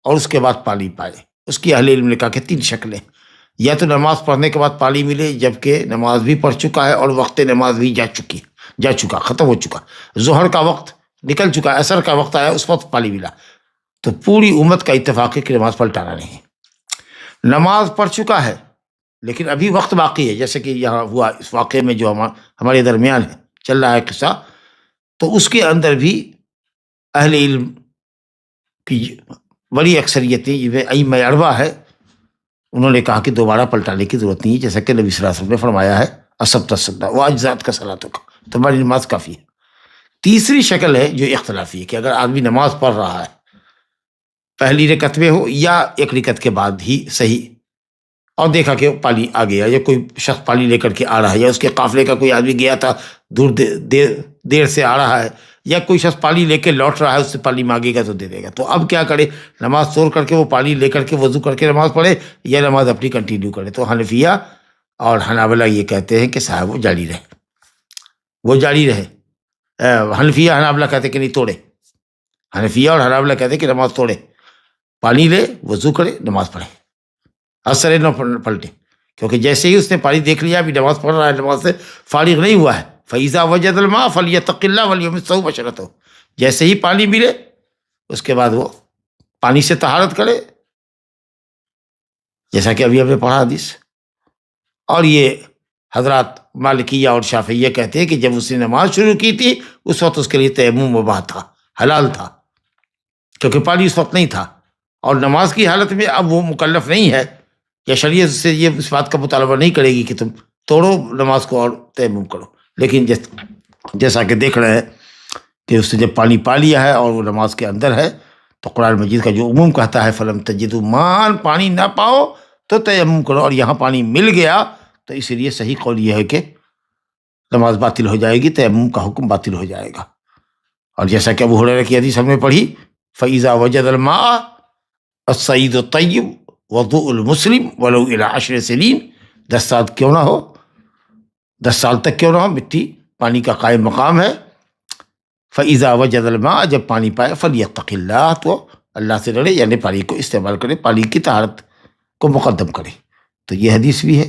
C: اور اس کے بعد پانی پائے، اس کی اہل علم نے کہا کہ 3 شکلیں، یا تو نماز پڑھنے کے بعد پانی ملے جبکہ نماز بھی پڑھ چکا ہے اور وقت نماز بھی جا چکا ختم ہو چکا، ظہر کا وقت نکل چکا، عصر کا وقت آیا، اس وقت پانی ملا، تو پوری امت کا اتفاق ہے کہ نماز پلٹانا نہیں ہے۔ نماز پڑھ چکا ہے لیکن ابھی وقت باقی ہے، جیسے کہ یہاں ہوا اس واقعے میں جو ہمارے درمیان ہے چل رہا ہے قصہ، تو اس کے اندر بھی اہل علم کی بڑی اکثریتیں جنہیں ائمہ اربعہ ہے، انہوں نے کہا کہ دوبارہ پلٹانے کی ضرورت نہیں ہے، جیسا کہ نبی صلی اللہ علیہ وسلم نے فرمایا ہے اصبت الصلاۃ واجزات کا صلاتوں کا، تمہاری نماز کافی ہے۔ تیسری شکل ہے جو اختلافی ہے کہ اگر آدمی نماز پڑھ رہا ہے، پہلی رکعت میں ہو یا 1 رکعت کے بعد ہی صحیح، اور دیکھا کہ پانی آ گیا، یا کوئی شخص پانی لے کر کے آ رہا ہے، یا اس کے قافلے کا کوئی آدمی گیا تھا دور دیر سے آ رہا ہے، یا کوئی شخص پانی لے کے لوٹ رہا ہے، اس سے پانی مانگے گا تو دے دے گا، تو اب کیا کرے؟ نماز توڑ کر کے وہ پانی لے کر کے وضو کر کے نماز پڑھے یا نماز اپنی کنٹینیو کرے؟ تو حنفیہ اور حنابلہ یہ کہتے ہیں کہ صاحب وہ جاری رہے۔ حنفیہ حنابلہ کہتے ہیں کہ نہیں، توڑے۔ حنفیہ اور حنابلہ کہتے ہیں کہ نماز توڑے، پانی لے وضو کرے نماز پڑھے، اثر نہ پلٹے، کیونکہ جیسے ہی اس نے پانی دیکھ لیا ابھی نماز پڑھ رہا ہے، نماز سے فارغ نہیں ہوا ہے، فَإِذَا وَجَدَ الْمَاءَ فَلْيَتَّقِ اللَّهَ وَلْيُمِسْهُ بَشَرَتَهُ، جیسے ہی پانی ملے اس کے بعد وہ پانی سے طہارت کرے، جیسا کہ ابھی ہم نے پڑھا حدیث۔ اور یہ حضرات مالکیہ اور شافعیہ کہتے ہیں کہ جب اس نے نماز شروع کی تھی اس وقت اس کے لیے تیمم مباح تھا، حلال تھا، کیونکہ پانی اس وقت نہیں تھا، اور نماز کی حالت میں اب وہ مکلف نہیں ہے، یا شریعت سے یہ اس بات کا مطالبہ نہیں کرے گی کہ تم توڑو نماز کو اور تیمم کرو۔ لیکن جیسا کہ دیکھ رہے ہیں کہ اس نے جب پانی پا لیا ہے اور وہ نماز کے اندر ہے، تو قرآن مجید کا جو عموم کہتا ہے فَلَمْ تَجِدُوا مَاءً، پانی نہ پاؤ تو تیمم کرو، اور یہاں پانی مل گیا، تو اس لیے صحیح قول یہ ہے کہ نماز باطل ہو جائے گی، تیمم کا حکم باطل ہو جائے گا۔ اور جیسا کہ ابو ہریرہ کی حدیث ہم نے پڑھی فَإِذَا وَجَدَ الْمَاءَ الصَّعِيدُ الطَّيِّبُ وَضُوءُ الْمُسْلِمِ وَلَوْ إِلَىٰ 10 سنين، 10 سال کیوں نہ ہو، 10 سال تک کیوں نہ ہو، مٹی پانی کا قائم مقام ہے۔ فَإِذَا وَجَدَ الْمَاءَ، جب پانی پائے، فَلْيَتَّقِ اللَّهَ، تو اللہ سے ڈرے، یعنی پانی کو استعمال کرے، پانی کی طہارت کو مقدم کرے۔ تو یہ حدیث بھی ہے۔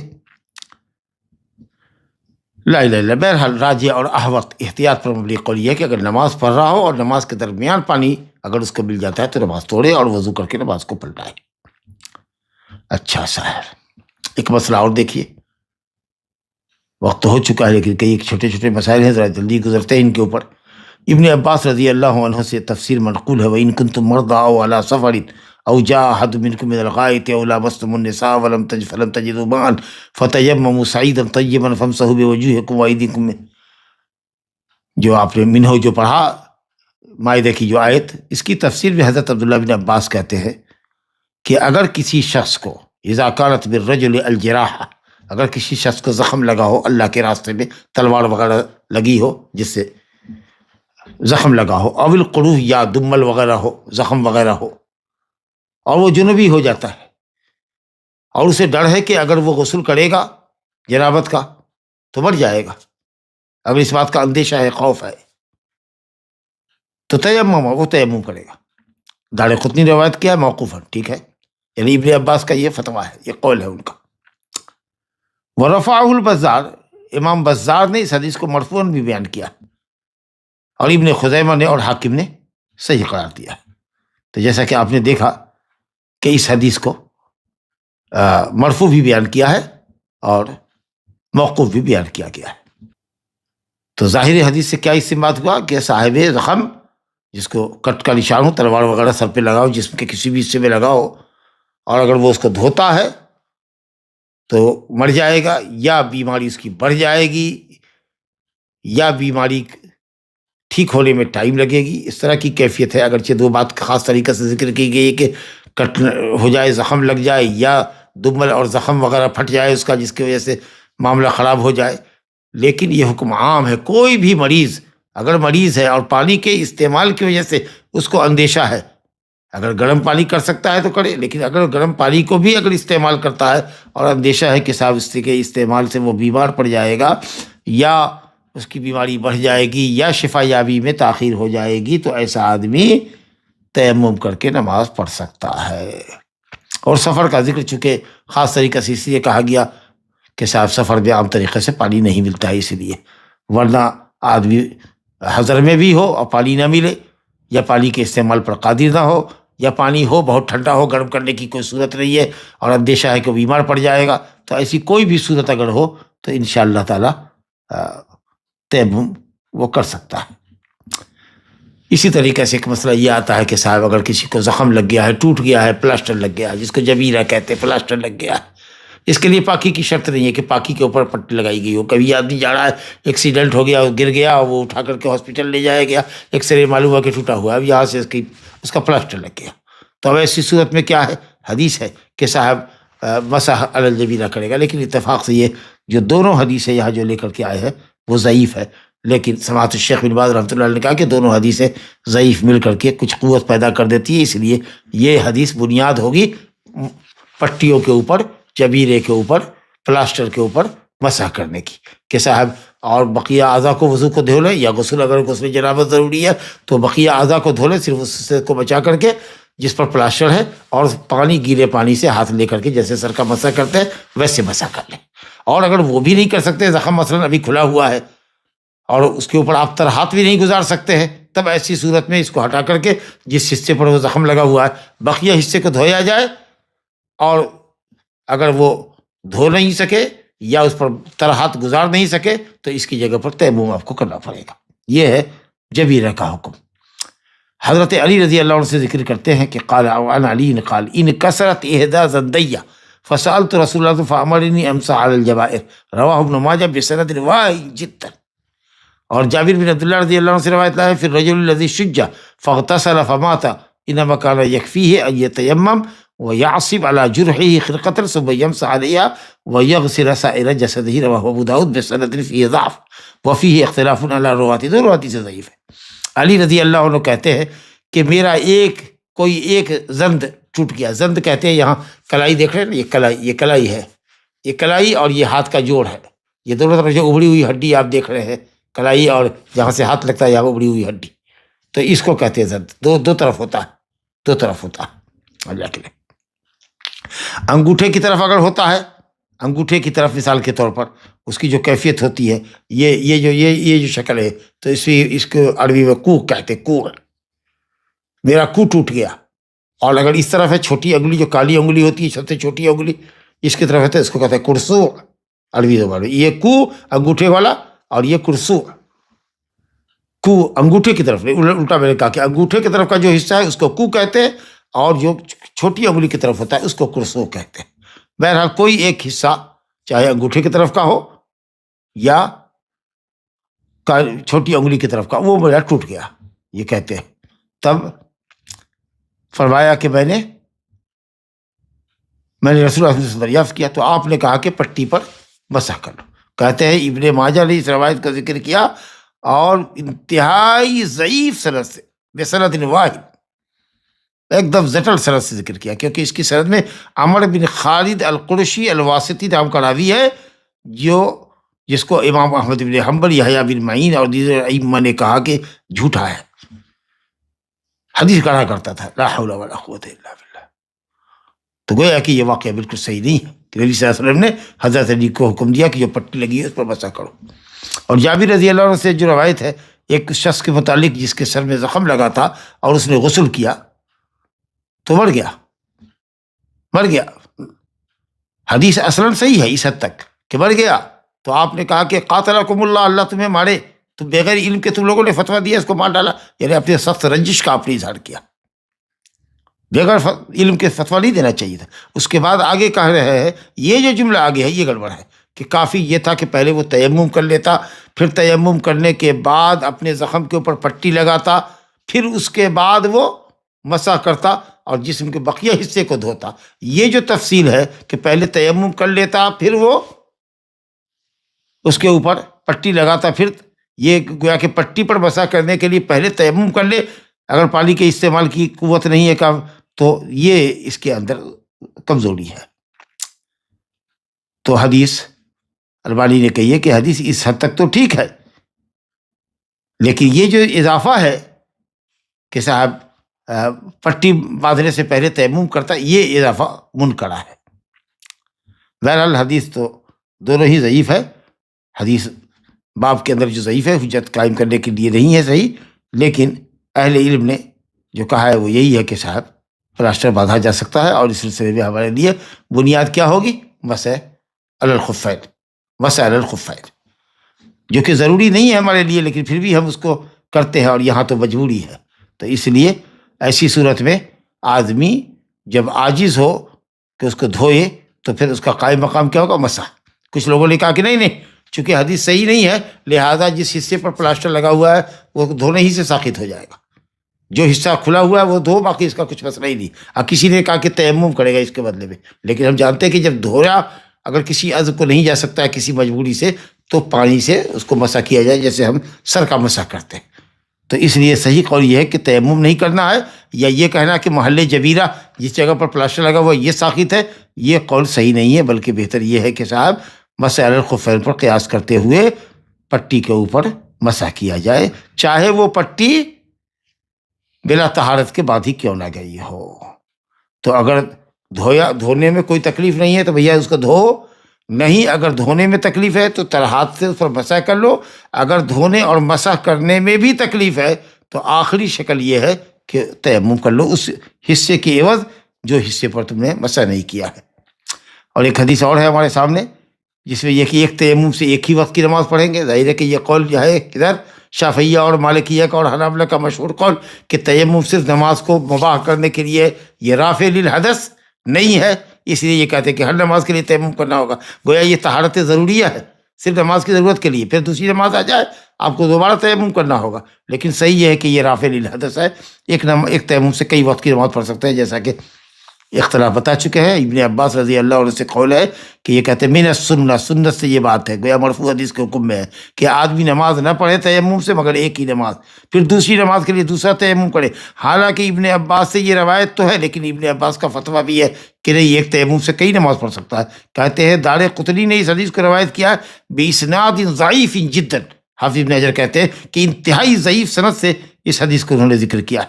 C: لا الہ الا اللہ۔ بہرحال راجع اور احوط احتیاط پر مبنی قول یہ ہے کہ اگر نماز پڑھ رہا ہو اور نماز کے درمیان پانی اگر اس کو مل جاتا ہے تو نماز توڑے اور وضو کر کے نماز کو پلٹائے۔ اچھا صاحب، ایک مسئلہ اور دیکھیے، وقت تو ہو چکا ہے لیکن کئی چھوٹے چھوٹے مسائل ہیں، ذرا جلدی گزرتے ہیں ان کے اوپر۔ ابن عباس رضی اللہ عنہ سے تفسیر منقول ہے، وَإِن كُنتُم مَرْضَىٰ أَوْ عَلَىٰ سَفَرٍ أَوْ جَاءَ أَحَدٌ مِّنكُم مِّنَ الْغَائِطِ أَوْ لَامَسْتُمُ النِّسَاءَ فَلَمْ تَجِدُوا مَاءً فَتَيَمَّمُوا صَعِيدًا طَيِّبًا فَامْسَحُوا بِوُجُوهِكُمْ وَأَيْدِيكُمْ، جو آپ نے منہ جو پڑھا مائدہ کی جو آیت، اس کی تفسیر بھی حضرت عبداللہ بن عباس کہتے ہیں کہ اگر کسی شخص کو اذا کانت بالرجل الجراح، اگر کسی شخص کو زخم لگا ہو اللہ کے راستے میں، تلوار وغیرہ لگی ہو جس سے زخم لگا ہو، او القروح، یا دمل وغیرہ ہو، زخم وغیرہ ہو، اور وہ جنوبی ہو جاتا ہے اور اسے ڈر ہے کہ اگر وہ غسل کرے گا جنابت کا تو مر جائے گا، اگر اس بات کا اندیشہ ہے، خوف ہے، تو تیمم، وہ تیمم کرے گا۔ دارقطنی روایت کیا ہے موقوفاً، ٹھیک ہے، یعنی ابن عباس کا یہ فتویٰ ہے، یہ قول ہے ان کا۔ ورفعہ البزار، امام بزار نے اس حدیث کو مرفوعاً بھی بیان کیا، اور ابن خزیمہ نے اور حاکم نے صحیح قرار دیا۔ تو جیسا کہ آپ نے دیکھا کہ اس حدیث کو مرفوع بھی بیان کیا ہے اور موقوف بھی بیان کیا گیا ہے۔ تو ظاہر حدیث سے کیا استنباط ہوا کہ صاحب زخم، جس کو کٹ کا نشان ہو، تلوار وغیرہ سر پہ لگاؤ، جسم کے کسی بھی حصے میں لگاؤ، اور اگر وہ اس کو دھوتا ہے تو مر جائے گا، یا بیماری اس کی بڑھ جائے گی، یا بیماری ٹھیک ہونے میں ٹائم لگے گی، اس طرح کی کیفیت ہے۔ اگرچہ دو بات خاص طریقے سے ذکر کی گئی ہے کہ کٹ ہو جائے، زخم لگ جائے، یا دمل اور زخم وغیرہ پھٹ جائے اس کا، جس کی وجہ سے معاملہ خراب ہو جائے، لیکن یہ حکم عام ہے۔ کوئی بھی مریض اگر مریض ہے اور پانی کے استعمال کی وجہ سے اس کو اندیشہ ہے، اگر گرم پانی کر سکتا ہے تو کرے، لیکن اگر گرم پانی کو بھی اگر استعمال کرتا ہے اور اندیشہ ہے کہ صاحب اس کے استعمال سے وہ بیمار پڑ جائے گا، یا اس کی بیماری بڑھ جائے گی، یا شفا یابی میں تاخیر ہو جائے گی، تو ایسا آدمی تیمم کر کے نماز پڑھ سکتا ہے۔ اور سفر کا ذکر چونکہ خاص طریقے سے اس لیے کہا گیا کہ صاحب سفر میں عام طریقے سے پانی نہیں ملتا ہے، اس لیے، ورنہ آدمی حضر میں بھی ہو اور پانی نہ ملے، یا پانی کے استعمال پر قادر نہ ہو، یا پانی ہو بہت ٹھنڈا ہو، گرم کرنے کی کوئی صورت نہیں ہے، اور اندیشہ ہے کہ وہ بیمار پڑ جائے گا، تو ایسی کوئی بھی صورت اگر ہو تو انشاءاللہ تعالی تیمم وہ کر سکتا ہے۔ اسی طریقے سے ایک مسئلہ یہ آتا ہے کہ صاحب اگر کسی کو زخم لگ گیا ہے، ٹوٹ گیا ہے، پلاسٹر لگ گیا ہے، جس کو جبیرہ کہتے ہیں، پلاسٹر لگ گیا ہے، اس کے لیے پاکی کی شرط نہیں ہے کہ پاکی کے اوپر پٹی لگائی گئی ہو۔ کبھی آدمی جا رہا ہے، ایکسیڈنٹ ہو گیا، گر گیا، وہ اٹھا کر کے ہاسپٹل لے جایا گیا، ایکس رے معلوم ہوا کہ ٹوٹا ہوا ہے، اب یہاں سے اس کا پلاسٹر لگ گیا، تو اب ایسی صورت میں کیا ہے؟ حدیث ہے کہ صاحب مسح علی الجبیرہ کرے گا، لیکن اتفاق سے یہ جو دونوں حدیثیں یہاں جو لے کر کے آئے ہیں وہ ضعیف ہے، لیکن سماحت الشیخ بن باز رحمۃ اللہ علیہ نے کہا کہ دونوں حدیثیں ضعیف مل کر کے کچھ قوت پیدا کر دیتی ہے، اس لیے یہ حدیث بنیاد ہوگی پٹیوں کے اوپر، جبیرے کے اوپر، پلاسٹر کے اوپر مسح کرنے کی، کہ صاحب اور بقیہ اعضاء کو وضو کو دھو لیں، یا غسل اگر غسل جنابت ضروری ہے تو بقیہ اعضاء کو دھو لیں، صرف اس کو بچا کر کے جس پر پلاسٹر ہے، اور پانی، گیلے پانی سے ہاتھ لے کر کے جیسے سر کا مسح کرتے ہیں ویسے مسح کر لیں۔ اور اگر وہ بھی نہیں کر سکتے، زخم مثلا ابھی کھلا ہوا ہے اور اس کے اوپر آپ ہاتھ بھی نہیں گزار سکتے ہیں، تب ایسی صورت میں اس کو ہٹا کر کے جس حصے پر وہ زخم لگا ہوا ہے بقیہ حصے کو دھویا جائے، اور اگر وہ دھو نہیں سکے یا اس پر ہاتھ گزار نہیں سکے تو اس کی جگہ پر تیمم آپ کو کرنا پڑے گا۔ یہ ہے جبیرہ کا حکم۔ حضرت علی رضی اللہ عنہ سے ذکر کرتے ہیں کہ قال عن علی قال ان کسرت احدى زندیہ فسألت رسول اللہ فامرنی امسح علی الجبائر، رواہ ابن ماجہ بسند واہی جدا۔ اور جابر بن عبداللہ رضی اللہ عنہ سے روایت ہے فی الرجل الذی شج فاغتسل فمات انما كان يكفيه ان يتيمم ويعصب على جرحه خرقة ثم يمسح عليها ويغسل سائر جسده، رواه ابو داود بسند فيه ضعف وفيه اختلاف على رواته، دو روایت سے ضعیف ہے۔ علی رضی اللہ عنہ کہتے ہیں کہ میرا ایک زند ٹوٹ گیا، زند کہتے ہیں یہاں کلائی دیکھ رہے ہیں، یہ کلائی ہے، یہ کلائی اور یہ ہاتھ کا جوڑ ہے، یہ دونوں طرف جو ابڑی ہوئی ہڈی آپ دیکھ رہے ہیں، کلائی اور جہاں سے ہاتھ لگتا ہے یہاں ابڑی ہوئی ہڈی، تو اس کو کہتے ہیں زند، دو طرف ہوتا ہے اللہ کے لیے۔ انگوٹھے کی طرف اگر ہوتا ہے، انگوٹھے کی طرف مثال کے طور پر اس کی جو کیفیت ہوتی ہے، یہ جو شکل ہے، تو اس کو عربی میں کو کہتے، کو میرا کو ٹوٹ گیا، اور اگر اس طرف ہے چھوٹی انگلی، جو کالی انگلی ہوتی ہے سب سے چھوٹی انگلی، اس کی طرف ہے تو اس کو کہتے ہیں کرسو عربی زبان میں۔ یہ کو انگوٹھے والا اور یہ کرسو، کو انگوٹھے کی طرف نہیں، الٹا میں نے کہا کہ انگوٹھے کی طرف کا جو حصہ ہے اس کو کو کہتے ہیں، اور جو چھوٹی انگلی کی طرف ہوتا ہے اس کو کرسو کہتے ہیں۔ بہرحال کوئی ایک حصہ چاہے انگوٹھے کی طرف کا ہو یا چھوٹی انگلی کی طرف کا، وہ میرا ٹوٹ گیا، یہ کہتے ہیں. تب فرمایا کہ میں نے رسول اللہ سے دریافت کیا تو آپ نے کہا کہ پٹی پر مسح کر لو. کہتے ہیں ابن ماجہ نے اس روایت کا ذکر کیا اور انتہائی ضعیف سند سے، بسند واحد، ایک دم زٹل سند سے ذکر کیا، کیونکہ اس کی سند میں عمر بن خالد القرشی الواسطی نام کا راوی ہے، جس کو امام احمد بن حنبل، یحییٰ بن معین اور دیگر ائمہ نے کہا کہ جھوٹا ہے، حدیث گڑھا کرتا تھا. لا حول ولا قوت الا باللہ. تو گویا کہ یہ واقعہ بالکل صحیح نہیں ہے کہ نبی صلی اللہ علیہ وسلم نے حضرت علی کو حکم دیا کہ جو پٹی لگی ہے اس پر مسح کرو. اور جابر رضی اللہ عنہ سے جو روایت ہے ایک شخص کے متعلق جس کے سر میں زخم لگا تھا اور اس نے غسل کیا تو مر گیا. حدیث اصلاً صحیح ہے اس حد تک کہ مر گیا. تو آپ نے کہا کہ قاتلکم اللہ، اللہ تمہیں مارے. تو بغیر علم کے تم لوگوں نے فتویٰ دیا، اس کو مار ڈالا، یعنی اپنے سخت رنجش کا آپ نے اظہار کیا. بغیر علم کے فتویٰ نہیں دینا چاہیے تھا. اس کے بعد آگے کہہ رہے ہیں، یہ جو جملہ آگے ہے یہ گڑبڑ ہے کہ کافی یہ تھا کہ پہلے وہ تیمم کر لیتا، پھر تیمم کرنے کے بعد اپنے زخم کے اوپر پٹی لگاتا، پھر اس کے بعد وہ مسح کرتا اور جسم کے بقیہ حصے کو دھوتا. یہ جو تفصیل ہے کہ پہلے تیمم کر لیتا پھر وہ اس کے اوپر پٹی لگاتا، پھر یہ گویا کہ پٹی پر مسح کرنے کے لیے پہلے تیمم کر لے، اگر پانی کے استعمال کی قوت نہیں ہے کام تو یہ اس کے اندر کمزوری ہے. تو حدیث البانی نے کہی ہے کہ حدیث اس حد تک تو ٹھیک ہے، لیکن یہ جو اضافہ ہے کہ صاحب پٹی باندھنے سے پہلے تیمم کرتا، یہ اضافہ منکرہ ہے. بہرحال حدیث تو دونوں ہی ضعیف ہے. حدیث باب کے اندر جو ضعیف ہے حجت قائم کرنے کے لیے نہیں ہے صحیح، لیکن اہل علم نے جو کہا ہے وہ یہی ہے کہ صاحب پلاسٹر باندھا جا سکتا ہے. اور اس سلسلے میں ہمارے لیے بنیاد کیا ہوگی؟ مسح علی الخفین، جو کہ ضروری نہیں ہے ہمارے لیے، لیکن پھر بھی ہم اس کو کرتے ہیں اور یہاں تو مجبوری ہے. تو اس لیے ایسی صورت میں آدمی جب عاجز ہو کہ اس کو دھوئے تو پھر اس کا قائم مقام کیا ہوگا؟ مسح. کچھ لوگوں نے کہا کہ نہیں، چونکہ حدیث صحیح نہیں ہے لہذا جس حصے پر پلاسٹر لگا ہوا ہے وہ دھونے ہی سے ساقط ہو جائے گا، جو حصہ کھلا ہوا ہے وہ دھو، باقی اس کا کچھ مسئلہ ہی نہیں. اور کسی نے کہا کہ تیمم کرے گا اس کے بدلے میں، لیکن ہم جانتے ہیں کہ جب دھویا اگر کسی عضو کو نہیں جا سکتا ہے کسی مجبوری سے تو پانی سے اس کو مسح کیا جائے جیسے ہم سر کا مسح کرتے ہیں. تو اس لیے صحیح قول یہ ہے کہ تیمم نہیں کرنا ہے، یا یہ کہنا کہ محل جبیرہ جس جگہ پر پلاسٹر لگا ہوا یہ ساقط ہے، یہ قول صحیح نہیں ہے. بلکہ بہتر یہ ہے کہ صاحب مسح علی الخفین پر قیاس کرتے ہوئے پٹی کے اوپر مسح کیا جائے، چاہے وہ پٹی بلا طہارت کے بعد ہی کیوں نہ گئی ہو. تو اگر دھونے میں کوئی تکلیف نہیں ہے تو بھیا اس کو دھو، نہیں اگر دھونے میں تکلیف ہے تو ترہات سے اس پر مسح کر لو. اگر دھونے اور مسح کرنے میں بھی تکلیف ہے تو آخری شکل یہ ہے کہ تیمم کر لو اس حصے کے عوض جو حصے پر تم نے مسح نہیں کیا ہے. اور ایک حدیث اور ہے ہمارے سامنے جس میں یہ کہ ایک تیمم سے ایک ہی وقت کی نماز پڑھیں گے. ظاہر ہے کہ یہ قول جو ہے ادھر شافعیہ اور مالکیہ کا اور حنابلہ کا مشہور قول کہ تیمم صرف نماز کو مباح کرنے کے لیے، یہ رافع للحدث نہیں ہے، اس لیے یہ کہتے ہیں کہ ہر نماز کے لیے تیمم کرنا ہوگا. گویا یہ طہارت ضروریہ ہے صرف نماز کی ضرورت کے لیے، پھر دوسری نماز آ جائے آپ کو دوبارہ تیمم کرنا ہوگا. لیکن صحیح یہ ہے کہ یہ رافع للحدث ہے، ایک تیمم سے کئی وقت کی نماز پڑھ سکتے ہیں، جیسا کہ اختلاف بتا چکے ہیں. ابن عباس رضی اللہ عنہ سے قول ہے کہ یہ کہتے ہیں من السنہ، سنت سے یہ بات ہے، گویا مرفوع حدیث کے حکم میں ہے کہ آدمی نماز نہ پڑھے تیمم سے مگر ایک ہی نماز، پھر دوسری نماز کے لیے دوسرا تیمم کرے. حالانکہ ابن عباس سے یہ روایت تو ہے لیکن ابن عباس کا فتویٰ بھی ہے کہ نہیں ایک تیمم سے کئی نماز پڑھ سکتا ہے. کہتے ہیں دار قطنی نے اس حدیث کو روایت کیا باسناد ضعیف جدا. حافظ ابن حجر کہتے ہیں کہ انتہائی ضعیف سند سے اس حدیث کو انہوں نے ذکر کیا،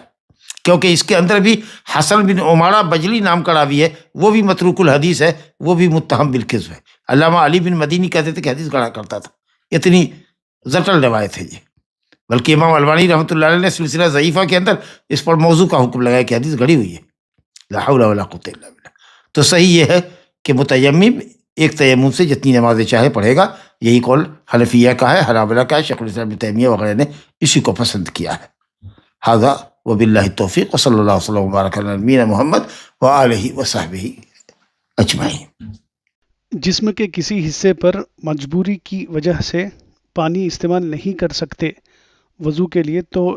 C: کیونکہ اس کے اندر بھی حسن بن عمارہ بجلی نام کا راوی ہے، وہ بھی متروک الحدیث ہے، وہ بھی متہم بالکذب ہے. علامہ علی بن مدینی کہتے تھے کہ حدیث گڑھا کرتا تھا. اتنی زٹل روایت ہے یہ. بلکہ امام البانی رحمۃ اللہ علیہ نے سلسلہ ضعیفہ کے اندر اس پر موضوع کا حکم لگایا کہ حدیث گڑھی ہوئی ہے. لا حول ولا قوت الا باللہ. تو صحیح یہ ہے کہ متیمم ایک تیمم سے جتنی نمازیں چاہے پڑھے گا. یہی قول حنفیہ کا ہے، حنابلہ کا ہے، شیخ الاسلام ابن تیمیہ وغیرہ نے اسی کو پسند کیا ہے. ھذا وباللہ التوفیق وصلی اللہ وسلم وبارک علی نبینا محمد وآلہ وصحبہ اجمعین.
D: جسم کے کسی حصے پر مجبوری کی وجہ سے پانی استعمال نہیں کر سکتے وضو کے لیے تو